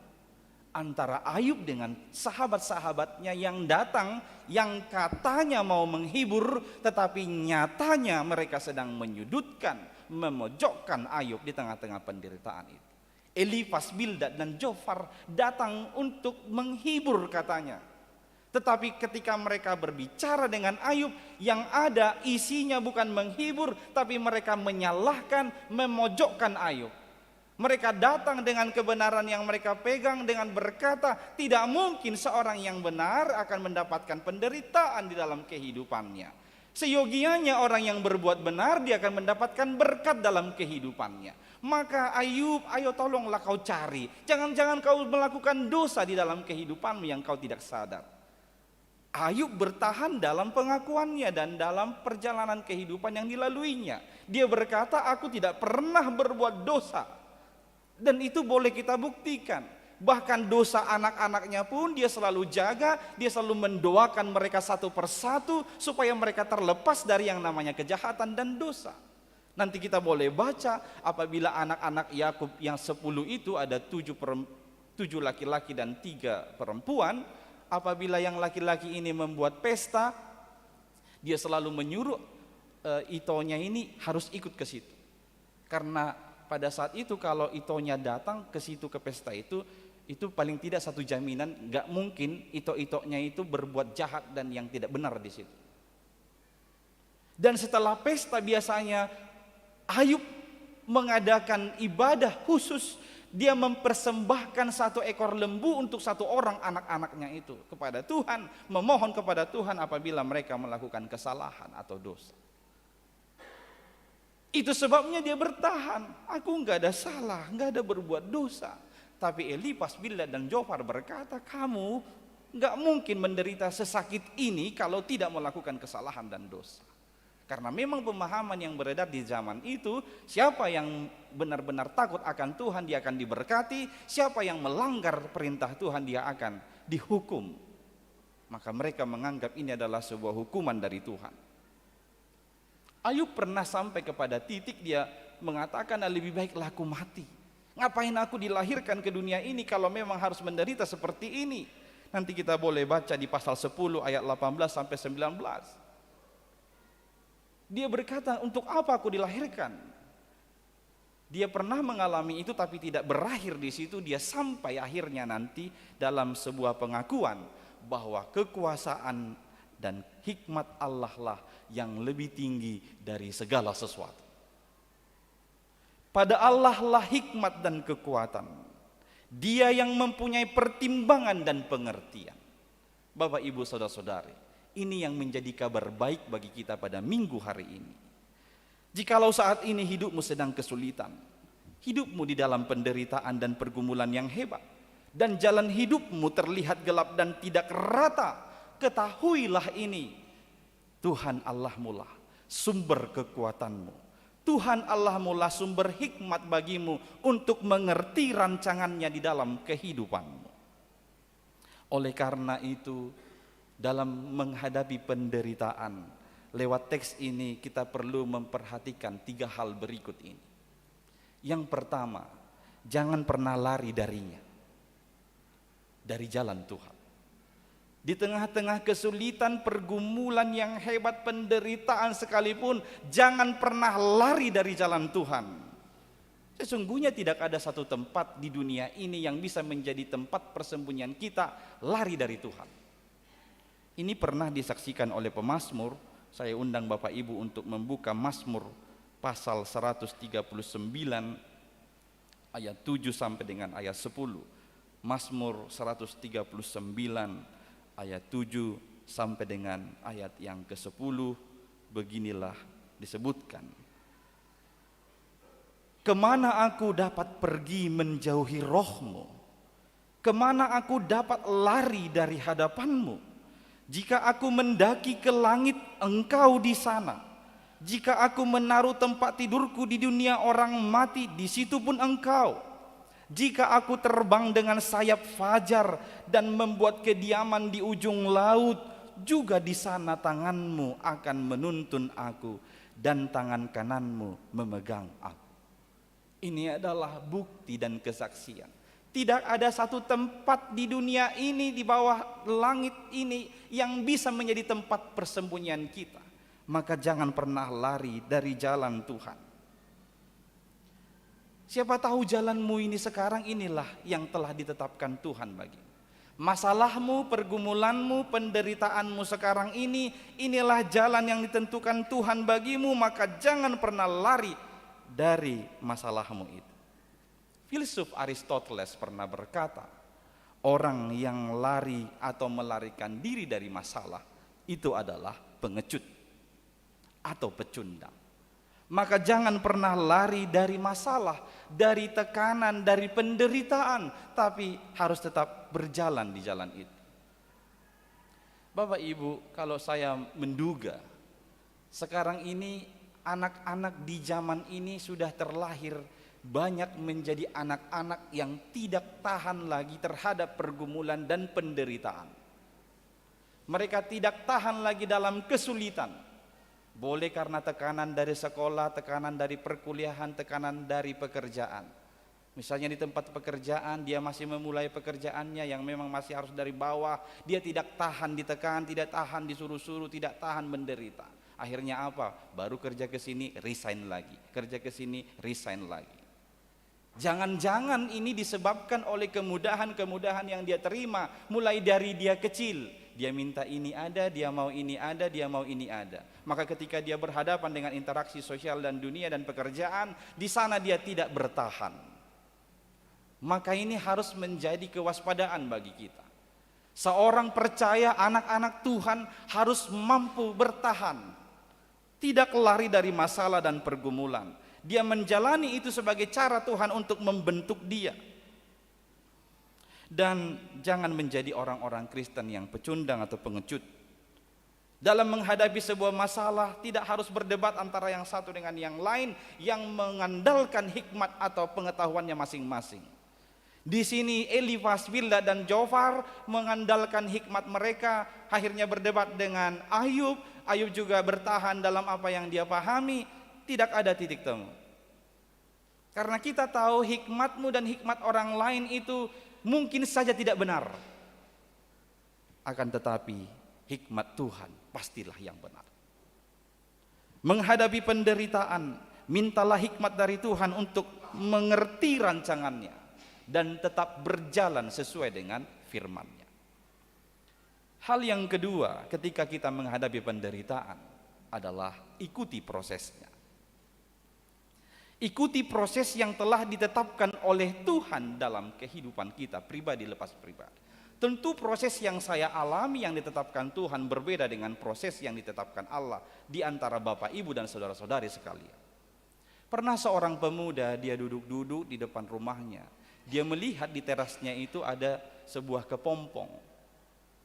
antara Ayub dengan sahabat-sahabatnya yang datang, yang katanya mau menghibur, tetapi nyatanya mereka sedang menyudutkan, memojokkan Ayub di tengah-tengah penderitaan itu. Elifas, Bildad dan Zofar datang untuk menghibur katanya. Tetapi ketika mereka berbicara dengan Ayub, yang ada isinya bukan menghibur, tapi mereka menyalahkan, memojokkan Ayub. Mereka datang dengan kebenaran yang mereka pegang dengan berkata, tidak mungkin seorang yang benar akan mendapatkan penderitaan di dalam kehidupannya. Seyogianya orang yang berbuat benar, dia akan mendapatkan berkat dalam kehidupannya. Maka Ayub, ayo tolonglah kau cari. Jangan-jangan kau melakukan dosa di dalam kehidupanmu yang kau tidak sadar. Ayub bertahan dalam pengakuannya dan dalam perjalanan kehidupan yang dilaluinya. Dia berkata, aku tidak pernah berbuat dosa. Dan itu boleh kita buktikan. Bahkan dosa anak-anaknya pun dia selalu jaga, dia selalu mendoakan mereka satu persatu supaya mereka terlepas dari yang namanya kejahatan dan dosa. Nanti kita boleh baca apabila anak-anak Yakub yang 10 itu ada 7 laki-laki dan 3 perempuan. Apabila yang laki-laki ini membuat pesta, dia selalu menyuruh itonya ini harus ikut ke situ. Karena pada saat itu kalau itonya datang ke situ ke pesta itu paling tidak satu jaminan nggak mungkin ito-itonya itu berbuat jahat dan yang tidak benar di situ. Dan setelah pesta biasanya Ayub mengadakan ibadah khusus. Dia mempersembahkan 1 ekor lembu untuk 1 orang anak-anaknya itu kepada Tuhan, memohon kepada Tuhan apabila mereka melakukan kesalahan atau dosa. Itu sebabnya dia bertahan. Aku nggak ada salah, nggak ada berbuat dosa. Tapi Elifas, Bildad dan Zofar berkata, kamu nggak mungkin menderita sesakit ini kalau tidak melakukan kesalahan dan dosa. Karena memang pemahaman yang beredar di zaman itu, siapa yang benar-benar takut akan Tuhan dia akan diberkati, siapa yang melanggar perintah Tuhan dia akan dihukum. Maka mereka menganggap ini adalah sebuah hukuman dari Tuhan. Ayub pernah sampai kepada titik dia mengatakan, lebih baiklah aku mati. Ngapain aku dilahirkan ke dunia ini kalau memang harus menderita seperti ini. Nanti kita boleh baca di pasal 10 ayat 18 sampai 19. Dia berkata, untuk apa aku dilahirkan? Dia pernah mengalami itu tapi tidak berakhir di situ. Dia sampai akhirnya nanti dalam sebuah pengakuan bahwa kekuasaan dan hikmat Allah lah yang lebih tinggi dari segala sesuatu. Pada Allah lah hikmat dan kekuatan. Dia yang mempunyai pertimbangan dan pengertian. Bapak, Ibu, saudara-saudari, ini yang menjadi kabar baik bagi kita pada minggu hari ini. Jikalau saat ini hidupmu sedang kesulitan, hidupmu di dalam penderitaan dan pergumulan yang hebat, dan jalan hidupmu terlihat gelap dan tidak rata, ketahuilah ini, Tuhan Allahmu lah sumber kekuatanmu. Tuhan Allahmu lah sumber hikmat bagimu untuk mengerti rancangannya di dalam kehidupanmu. Oleh karena itu, dalam menghadapi penderitaan, lewat teks ini kita perlu memperhatikan 3 hal berikut ini. Yang pertama, jangan pernah lari darinya, dari jalan Tuhan. Di tengah-tengah kesulitan, pergumulan yang hebat, penderitaan sekalipun, jangan pernah lari dari jalan Tuhan. Sesungguhnya tidak ada satu tempat di dunia ini yang bisa menjadi tempat persembunyian kita lari dari Tuhan. Ini pernah disaksikan oleh pemazmur. Saya undang Bapak Ibu untuk membuka Mazmur pasal 139 ayat 7 sampai dengan ayat 10. Mazmur 139 ayat 7 sampai dengan ayat yang ke-10. Beginilah disebutkan. Kemana aku dapat pergi menjauhi rohmu? Kemana aku dapat lari dari hadapanmu? Jika aku mendaki ke langit, engkau di sana. Jika aku menaruh tempat tidurku di dunia orang mati, di situ pun engkau. Jika aku terbang dengan sayap fajar dan membuat kediaman di ujung laut, juga di sana tanganmu akan menuntun aku dan tangan kananmu memegang aku. Ini adalah bukti dan kesaksian. Tidak ada satu tempat di dunia ini, di bawah langit ini, yang bisa menjadi tempat persembunyian kita. Maka jangan pernah lari dari jalan Tuhan. Siapa tahu jalanmu ini sekarang inilah yang telah ditetapkan Tuhan bagimu. Masalahmu, pergumulanmu, penderitaanmu sekarang ini, inilah jalan yang ditentukan Tuhan bagimu. Maka jangan pernah lari dari masalahmu itu. Filsuf Aristoteles pernah berkata, orang yang lari atau melarikan diri dari masalah itu adalah pengecut atau pecundang. Maka jangan pernah lari dari masalah, dari tekanan, dari penderitaan, tapi harus tetap berjalan di jalan itu. Bapak Ibu, kalau saya menduga, sekarang ini anak-anak di zaman ini sudah terlahir banyak menjadi anak-anak yang tidak tahan lagi terhadap pergumulan dan penderitaan. Mereka tidak tahan lagi dalam kesulitan. Boleh karena tekanan dari sekolah, tekanan dari perkuliahan, tekanan dari pekerjaan. Misalnya di tempat pekerjaan, dia masih memulai pekerjaannya yang memang masih harus dari bawah. Dia tidak tahan ditekan, tidak tahan disuruh-suruh, tidak tahan menderita. Akhirnya apa? Baru kerja ke sini, resign lagi. Kerja ke sini, resign lagi. Jangan-jangan ini disebabkan oleh kemudahan-kemudahan yang dia terima. Mulai dari dia kecil. Dia minta ini ada, dia mau ini ada, dia mau ini ada. Maka ketika dia berhadapan dengan interaksi sosial dan dunia dan pekerjaan, di sana dia tidak bertahan. Maka ini harus menjadi kewaspadaan bagi kita. Seorang percaya, anak-anak Tuhan harus mampu bertahan. Tidak lari dari masalah dan pergumulan. Dia menjalani itu sebagai cara Tuhan untuk membentuk dia. Dan jangan menjadi orang-orang Kristen yang pecundang atau pengecut. Dalam menghadapi sebuah masalah tidak harus berdebat antara yang satu dengan yang lain yang mengandalkan hikmat atau pengetahuannya masing-masing. Di sini Elifas, Bildad dan Zofar mengandalkan hikmat mereka, akhirnya berdebat dengan Ayub. Ayub juga bertahan dalam apa yang dia pahami, tidak ada titik temu. Karena kita tahu hikmatmu dan hikmat orang lain itu mungkin saja tidak benar. Akan tetapi hikmat Tuhan pastilah yang benar. Menghadapi penderitaan, mintalah hikmat dari Tuhan untuk mengerti rancangannya dan tetap berjalan sesuai dengan firman-Nya. Hal yang kedua ketika kita menghadapi penderitaan adalah ikuti prosesnya. Ikuti proses yang telah ditetapkan oleh Tuhan dalam kehidupan kita pribadi lepas pribadi. Tentu proses yang saya alami yang ditetapkan Tuhan berbeda dengan proses yang ditetapkan Allah di antara Bapak, Ibu dan saudara-saudari sekalian. Pernah seorang pemuda, dia duduk-duduk di depan rumahnya. Dia melihat di terasnya itu ada sebuah kepompong.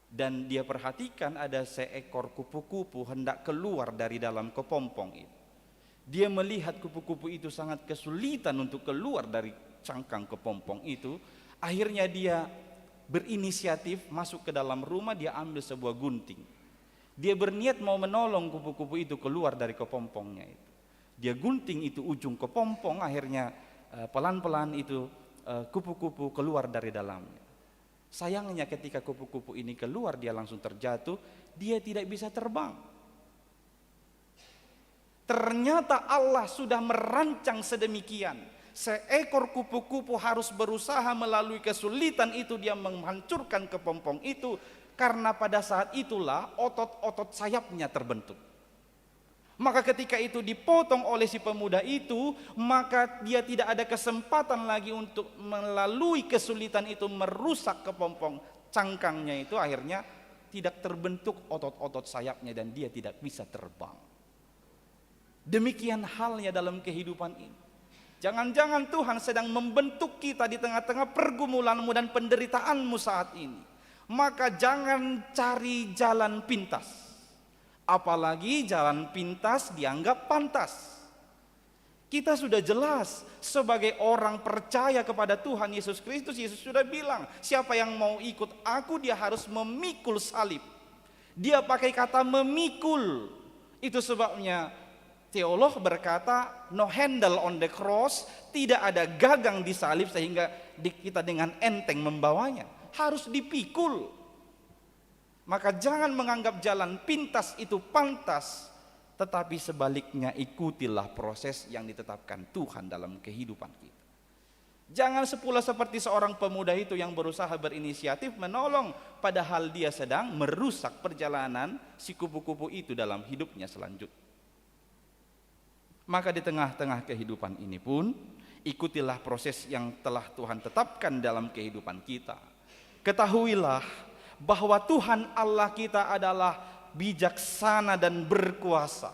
Dan dia perhatikan ada seekor kupu-kupu hendak keluar dari dalam kepompong itu. Dia melihat kupu-kupu itu sangat kesulitan untuk keluar dari cangkang kepompong itu. Akhirnya dia berinisiatif masuk ke dalam rumah, dia ambil sebuah gunting. Dia berniat mau menolong kupu-kupu itu keluar dari kepompongnya itu. Dia gunting itu ujung kepompong, akhirnya pelan-pelan itu kupu-kupu keluar dari dalamnya. Sayangnya ketika kupu-kupu ini keluar, dia langsung terjatuh, dia tidak bisa terbang. Ternyata Allah sudah merancang sedemikian. Seekor kupu-kupu harus berusaha melalui kesulitan itu, dia menghancurkan kepompong itu. Karena pada saat itulah otot-otot sayapnya terbentuk. Maka ketika itu dipotong oleh si pemuda itu, maka dia tidak ada kesempatan lagi untuk melalui kesulitan itu merusak kepompong cangkangnya itu. Akhirnya tidak terbentuk otot-otot sayapnya dan dia tidak bisa terbang. Demikian halnya dalam kehidupan ini. Jangan-jangan Tuhan sedang membentuk kita di tengah-tengah pergumulanmu dan penderitaanmu saat ini. Maka jangan cari jalan pintas. Apalagi jalan pintas dianggap pantas. Kita sudah jelas sebagai orang percaya kepada Tuhan Yesus Kristus. Yesus sudah bilang, siapa yang mau ikut aku dia harus memikul salib. Dia pakai kata memikul. Itu sebabnya teolog berkata no handle on the cross, tidak ada gagang di salib sehingga kita dengan enteng membawanya. Harus dipikul. Maka jangan menganggap jalan pintas itu pantas, tetapi sebaliknya ikutilah proses yang ditetapkan Tuhan dalam kehidupan kita. Jangan sepula seperti seorang pemuda itu yang berusaha berinisiatif menolong, padahal dia sedang merusak perjalanan si kupu-kupu itu dalam hidupnya selanjutnya. Maka di tengah-tengah kehidupan ini pun, ikutilah proses yang telah Tuhan tetapkan dalam kehidupan kita. Ketahuilah bahwa Tuhan Allah kita adalah bijaksana dan berkuasa,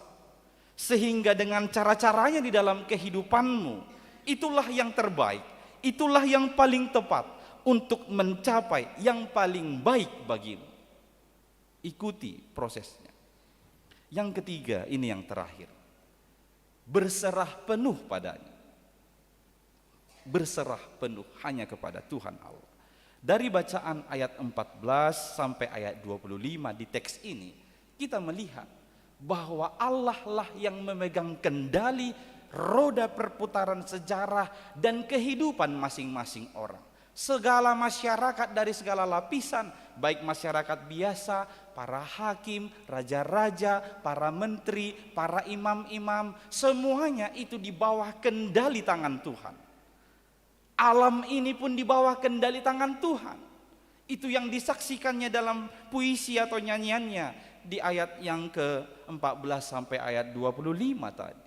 sehingga dengan cara-caranya di dalam kehidupanmu, itulah yang terbaik, itulah yang paling tepat untuk mencapai yang paling baik bagimu. Ikuti prosesnya. Yang ketiga, ini yang terakhir, berserah penuh padanya. Berserah penuh hanya kepada Tuhan Allah. Dari bacaan ayat 14 sampai ayat 25 di teks ini, kita melihat bahwa Allah lah yang memegang kendali roda perputaran sejarah dan kehidupan masing-masing orang. Segala masyarakat dari segala lapisan, baik masyarakat biasa, para hakim, raja-raja, para menteri, para imam-imam, semuanya itu di bawah kendali tangan Tuhan. Alam ini pun di bawah kendali tangan Tuhan. Itu yang disaksikannya dalam puisi atau nyanyiannya di ayat yang ke-14 sampai ayat 25 tadi.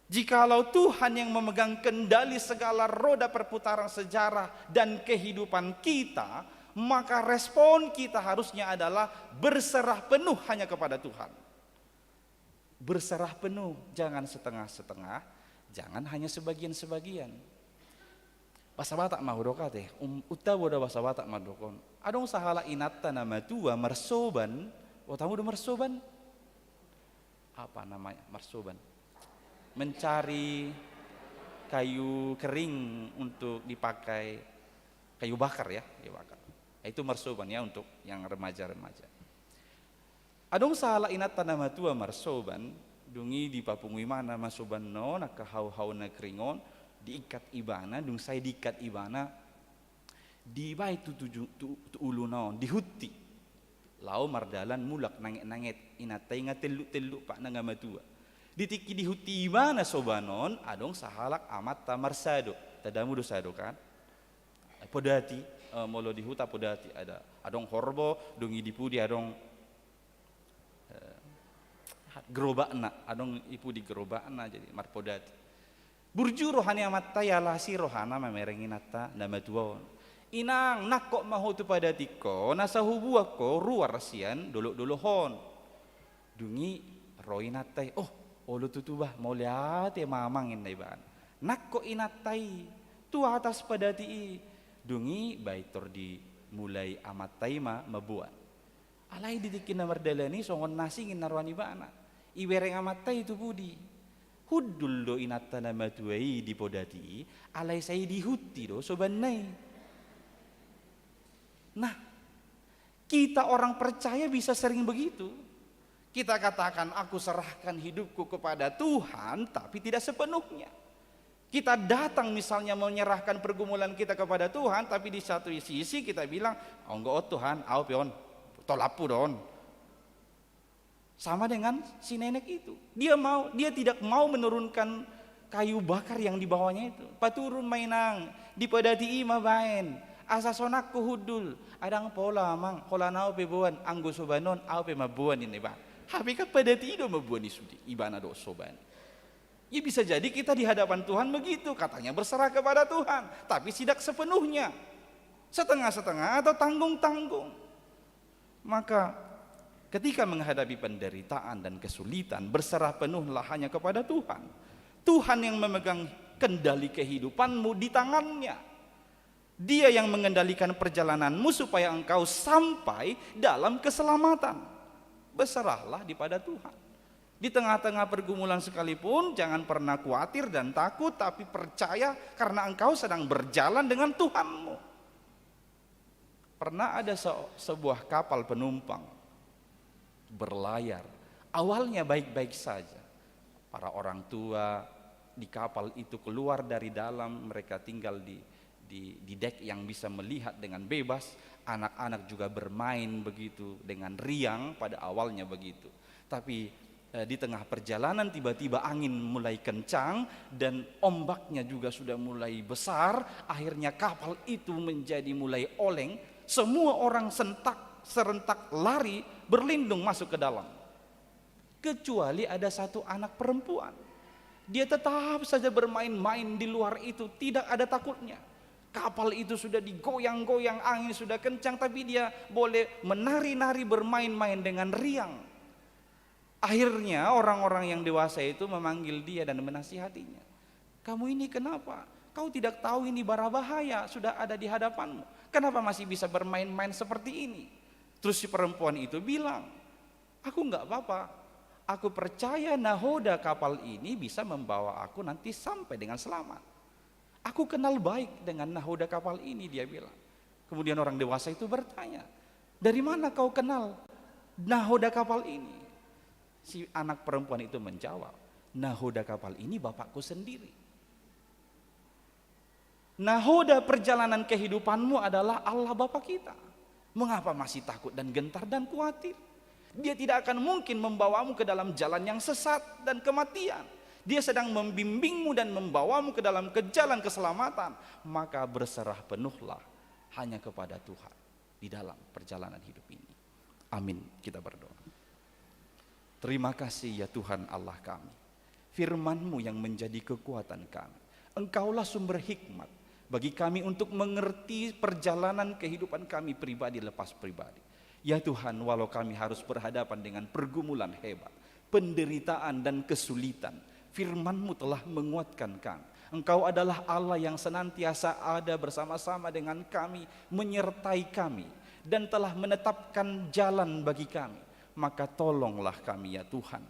Jikalau Tuhan yang memegang kendali segala roda perputaran sejarah dan kehidupan kita, maka respon kita harusnya adalah berserah penuh hanya kepada Tuhan. Berserah penuh, jangan setengah-setengah, jangan hanya sebagian-sebagian. Bahasa Batak mahudoka teh, utawa da bahasa Batak madokon. Adong sahala inatta nama tua marsoban, tamu do marsoban? Apa namanya marsoban? Mencari kayu kering untuk dipakai, kayu bakar ya, kayu bakar. Itu marsoban ya untuk yang remaja-remaja. Adong sahala inatta nama tua marsoban, dungi di papungui mana marsoban no nak hau-hau na keringon. Diikat ibana, dung saya diikat ibana, di bayi tu ulu naon, dihuti. Lau mardalan mulak nanget-nanget, inatai teluk-teluk pak nangamatua. Ditiki dihuti ibana sobanon, adong sahalak amat tamarsado. Tadamu dosado kan? Podati, molo dihuta podati ada. Adong horbo, dungi dipudi adong gerobakna, adong ipu di gerobakna jadi marpodati. Burju rohani amat taya lasi rohana memerengin atta nama tuon. Inang nak kok mahu tu pada tiko nasa hubu ako ruar rasian dolo-dolohon. Dungi roinatai olu tutubah mau lihat ya mamangin naiban. Nak kok inatai tu atas pada ti. Dungi baitor di mulai amat taima mabuan. Alai didikin namar dalani songon nasingin narwani bana. Ibereng amat tai tu budi. Hudul do inatta nama tuai di podati, alai saya dihuti do sobanai. Nah, kita orang percaya bisa sering begitu. Kita katakan aku serahkan hidupku kepada Tuhan, tapi tidak sepenuhnya. Kita datang misalnya menyerahkan pergumulan kita kepada Tuhan, tapi di satu sisi kita bilang, enggak Tuhan, au pion, tolapu don. Sama dengan si nenek itu. Dia tidak mau menurunkan kayu bakar yang dibawanya itu. Paturun mainang, dipadati ima baen. Asa sonak kuhudul. Adang pola mang, pola nao pebuan, anggo sobanon, au pe mabuan ini ba. Habi ka padati do mabuan isudi, ibana do soban. Ya bisa jadi kita di hadapan Tuhan begitu, katanya berserah kepada Tuhan, tapi tidak sepenuhnya. Setengah-setengah atau tanggung-tanggung. Maka ketika menghadapi penderitaan dan kesulitan, berserah penuhlah hanya kepada Tuhan. Tuhan yang memegang kendali kehidupanmu di tangannya. Dia yang mengendalikan perjalananmu supaya engkau sampai dalam keselamatan. Berserahlah kepada Tuhan. Di tengah-tengah pergumulan sekalipun jangan pernah khawatir dan takut, tapi percaya karena engkau sedang berjalan dengan Tuhanmu. Pernah ada sebuah kapal penumpang berlayar. Awalnya baik-baik saja. Para orang tua di kapal itu keluar dari dalam, mereka tinggal di dek yang bisa melihat dengan bebas. Anak-anak juga bermain begitu dengan riang pada awalnya begitu. Tapi di tengah perjalanan tiba-tiba angin mulai kencang dan ombaknya juga sudah mulai besar. Akhirnya kapal itu menjadi mulai oleng. Semua orang serentak lari berlindung masuk ke dalam. Kecuali ada satu anak perempuan. Dia tetap saja bermain-main di luar itu, tidak ada takutnya. Kapal itu sudah digoyang-goyang, angin sudah kencang, tapi dia boleh menari-nari bermain-main dengan riang. Akhirnya orang-orang yang dewasa itu memanggil dia dan menasihatinya. Kamu ini kenapa? Kau tidak tahu ini bara bahaya sudah ada di hadapanmu. Kenapa masih bisa bermain-main seperti ini? Terus si perempuan itu bilang, aku enggak apa-apa. Aku percaya nahoda kapal ini bisa membawa aku nanti sampai dengan selamat. Aku kenal baik dengan nahoda kapal ini, dia bilang. Kemudian orang dewasa itu bertanya, dari mana kau kenal nahoda kapal ini? Si anak perempuan itu menjawab, nahoda kapal ini bapakku sendiri. Nahoda perjalanan kehidupanmu adalah Allah Bapa kita. Mengapa masih takut dan gentar dan khawatir? Dia tidak akan mungkin membawamu ke dalam jalan yang sesat dan kematian. Dia sedang membimbingmu dan membawamu ke dalam jalan keselamatan. Maka berserah penuhlah hanya kepada Tuhan di dalam perjalanan hidup ini. Amin. Kita berdoa. Terima kasih ya Tuhan Allah kami. Firman-Mu yang menjadi kekuatan kami. Engkaulah sumber hikmat bagi kami untuk mengerti perjalanan kehidupan kami pribadi lepas pribadi. Ya Tuhan, walau kami harus berhadapan dengan pergumulan hebat, penderitaan dan kesulitan, Firman-Mu telah menguatkan kami. Engkau adalah Allah yang senantiasa ada bersama-sama dengan kami, menyertai kami, dan telah menetapkan jalan bagi kami. Maka tolonglah kami ya Tuhan,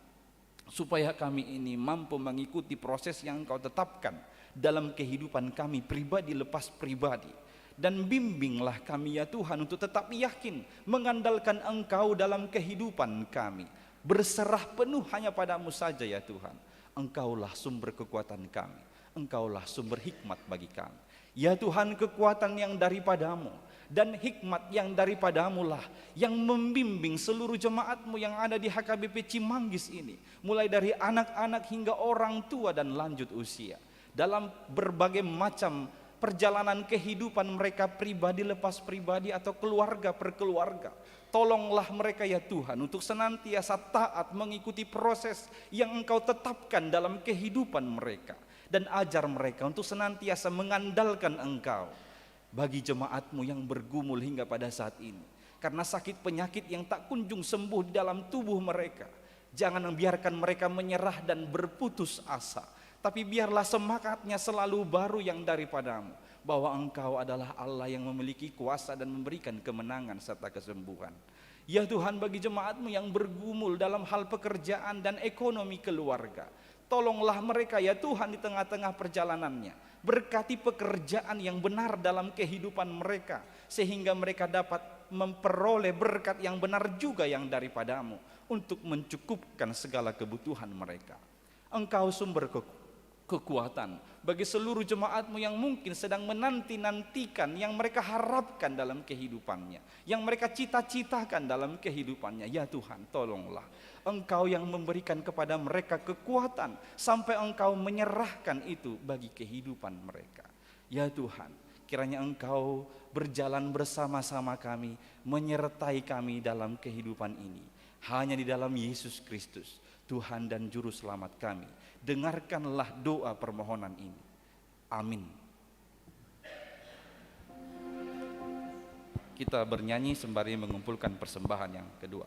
supaya kami ini mampu mengikuti proses yang Engkau tetapkan dalam kehidupan kami pribadi lepas pribadi. Dan bimbinglah kami ya Tuhan untuk tetap yakin mengandalkan Engkau dalam kehidupan kami. Berserah penuh hanya padamu saja ya Tuhan. Engkaulah sumber kekuatan kami. Engkaulah sumber hikmat bagi kami. Ya Tuhan, kekuatan yang daripadamu dan hikmat yang daripadamu lah yang membimbing seluruh jemaat-Mu yang ada di HKBP Cimanggis ini. Mulai dari anak-anak hingga orang tua dan lanjut usia. Dalam berbagai macam perjalanan kehidupan mereka pribadi lepas pribadi atau keluarga per keluarga. Tolonglah mereka ya Tuhan untuk senantiasa taat mengikuti proses yang Engkau tetapkan dalam kehidupan mereka. Dan ajar mereka untuk senantiasa mengandalkan Engkau. Bagi jemaat-Mu yang bergumul hingga pada saat ini, karena sakit penyakit yang tak kunjung sembuh di dalam tubuh mereka, jangan membiarkan mereka menyerah dan berputus asa. Tapi biarlah semangatnya selalu baru yang daripadamu, bahwa Engkau adalah Allah yang memiliki kuasa dan memberikan kemenangan serta kesembuhan. Ya Tuhan, bagi jemaat-Mu yang bergumul dalam hal pekerjaan dan ekonomi keluarga, tolonglah mereka ya Tuhan di tengah-tengah perjalanannya. Berkati pekerjaan yang benar dalam kehidupan mereka, sehingga mereka dapat memperoleh berkat yang benar juga yang daripadamu untuk mencukupkan segala kebutuhan mereka. Engkau sumber kekuatan bagi seluruh jemaat-Mu yang mungkin sedang menanti-nantikan yang mereka harapkan dalam kehidupannya, yang mereka cita-citakan dalam kehidupannya. Ya Tuhan, tolonglah Engkau yang memberikan kepada mereka kekuatan sampai Engkau menyerahkan itu bagi kehidupan mereka. Ya Tuhan, kiranya Engkau berjalan bersama-sama kami, menyertai kami dalam kehidupan ini. Hanya di dalam Yesus Kristus, Tuhan dan Juru Selamat kami. Dengarkanlah doa permohonan ini. Amin. Kita bernyanyi sembari mengumpulkan persembahan yang kedua.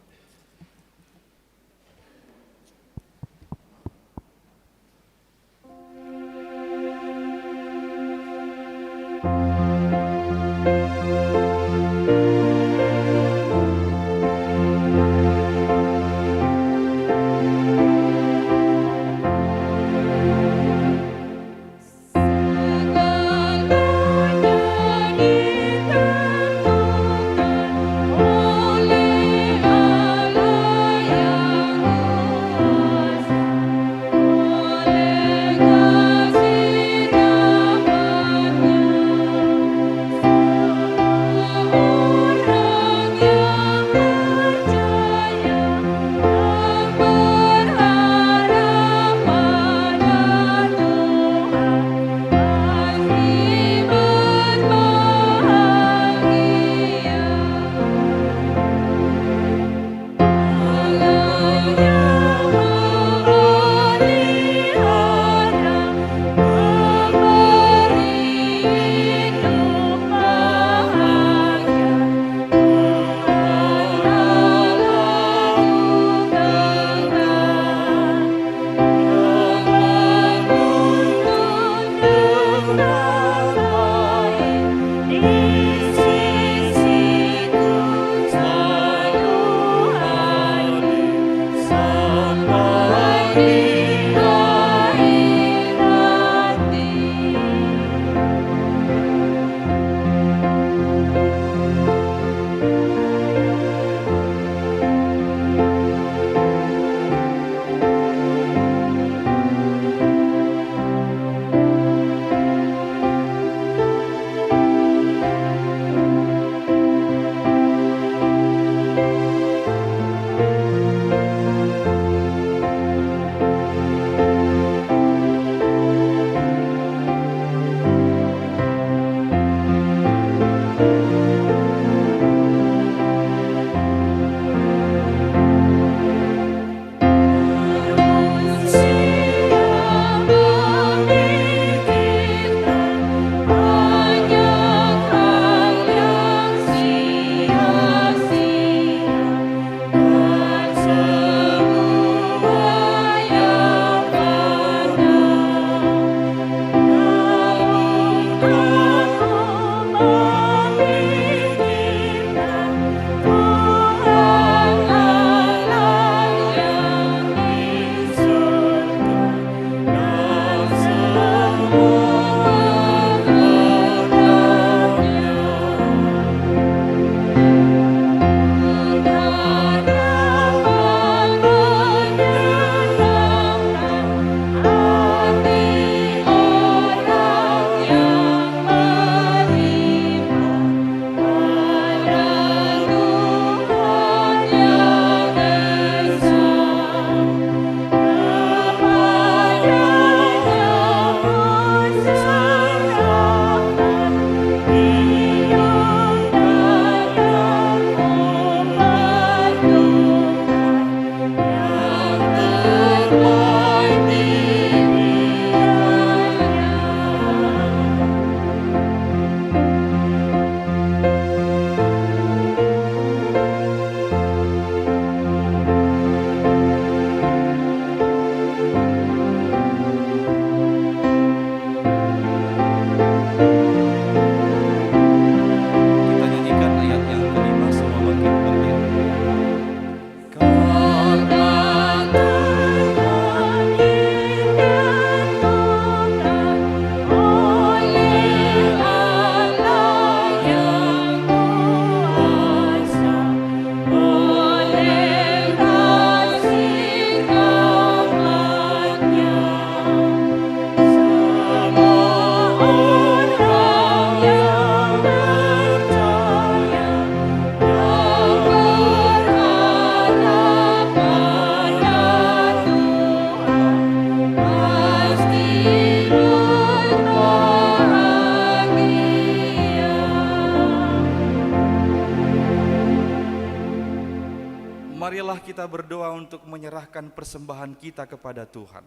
kita berdoa untuk menyerahkan persembahan kita kepada Tuhan.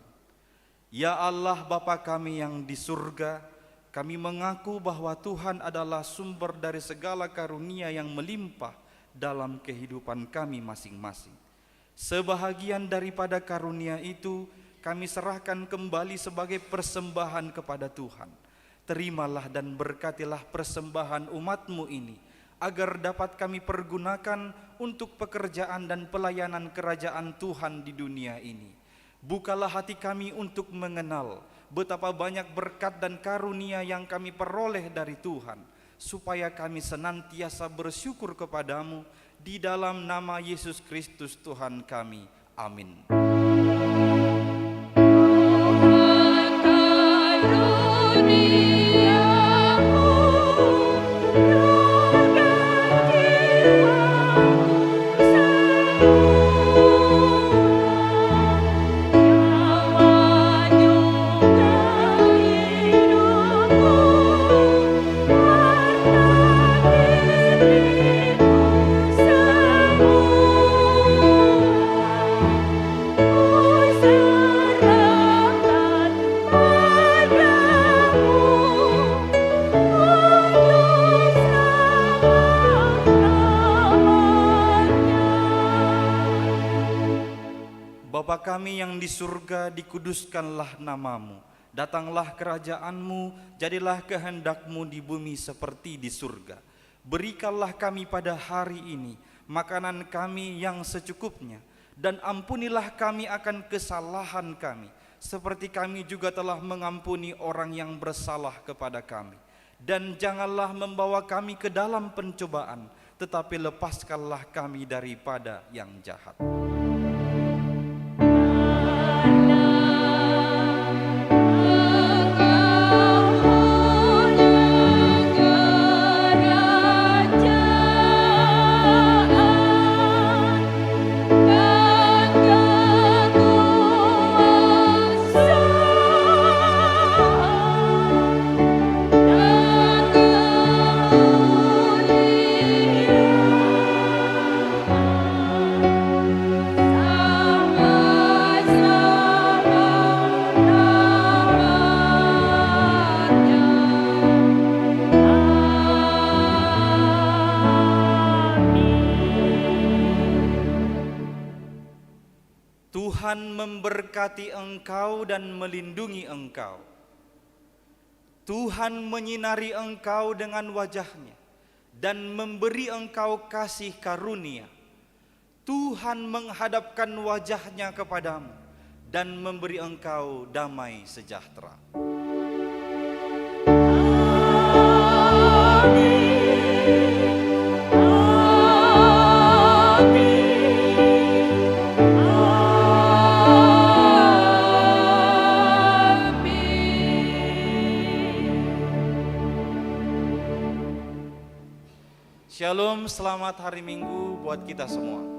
Ya Allah Bapa kami yang di surga, kami mengaku bahwa Tuhan adalah sumber dari segala karunia yang melimpah dalam kehidupan kami masing-masing. Sebahagian daripada karunia itu kami serahkan kembali sebagai persembahan kepada Tuhan. Terimalah dan berkatilah persembahan umat-Mu ini, agar dapat kami pergunakan untuk pekerjaan dan pelayanan kerajaan Tuhan di dunia ini. Bukalah hati kami untuk mengenal betapa banyak berkat dan karunia yang kami peroleh dari Tuhan, supaya kami senantiasa bersyukur kepadamu di dalam nama Yesus Kristus Tuhan kami. Amin. Bapa kami yang di surga, dikuduskanlah namamu. Datanglah kerajaanmu, jadilah kehendakmu di bumi seperti di surga. Berikanlah kami pada hari ini makanan kami yang secukupnya, dan ampunilah kami akan kesalahan kami, seperti kami juga telah mengampuni orang yang bersalah kepada kami. Dan janganlah membawa kami ke dalam pencobaan, tetapi lepaskanlah kami daripada yang jahat. Tuhan memberkati engkau dan melindungi engkau. Tuhan menyinari engkau dengan wajah-Nya dan memberi engkau kasih karunia. Tuhan menghadapkan wajah-Nya kepadamu dan memberi engkau damai sejahtera. Shalom, selamat hari Minggu buat kita semua.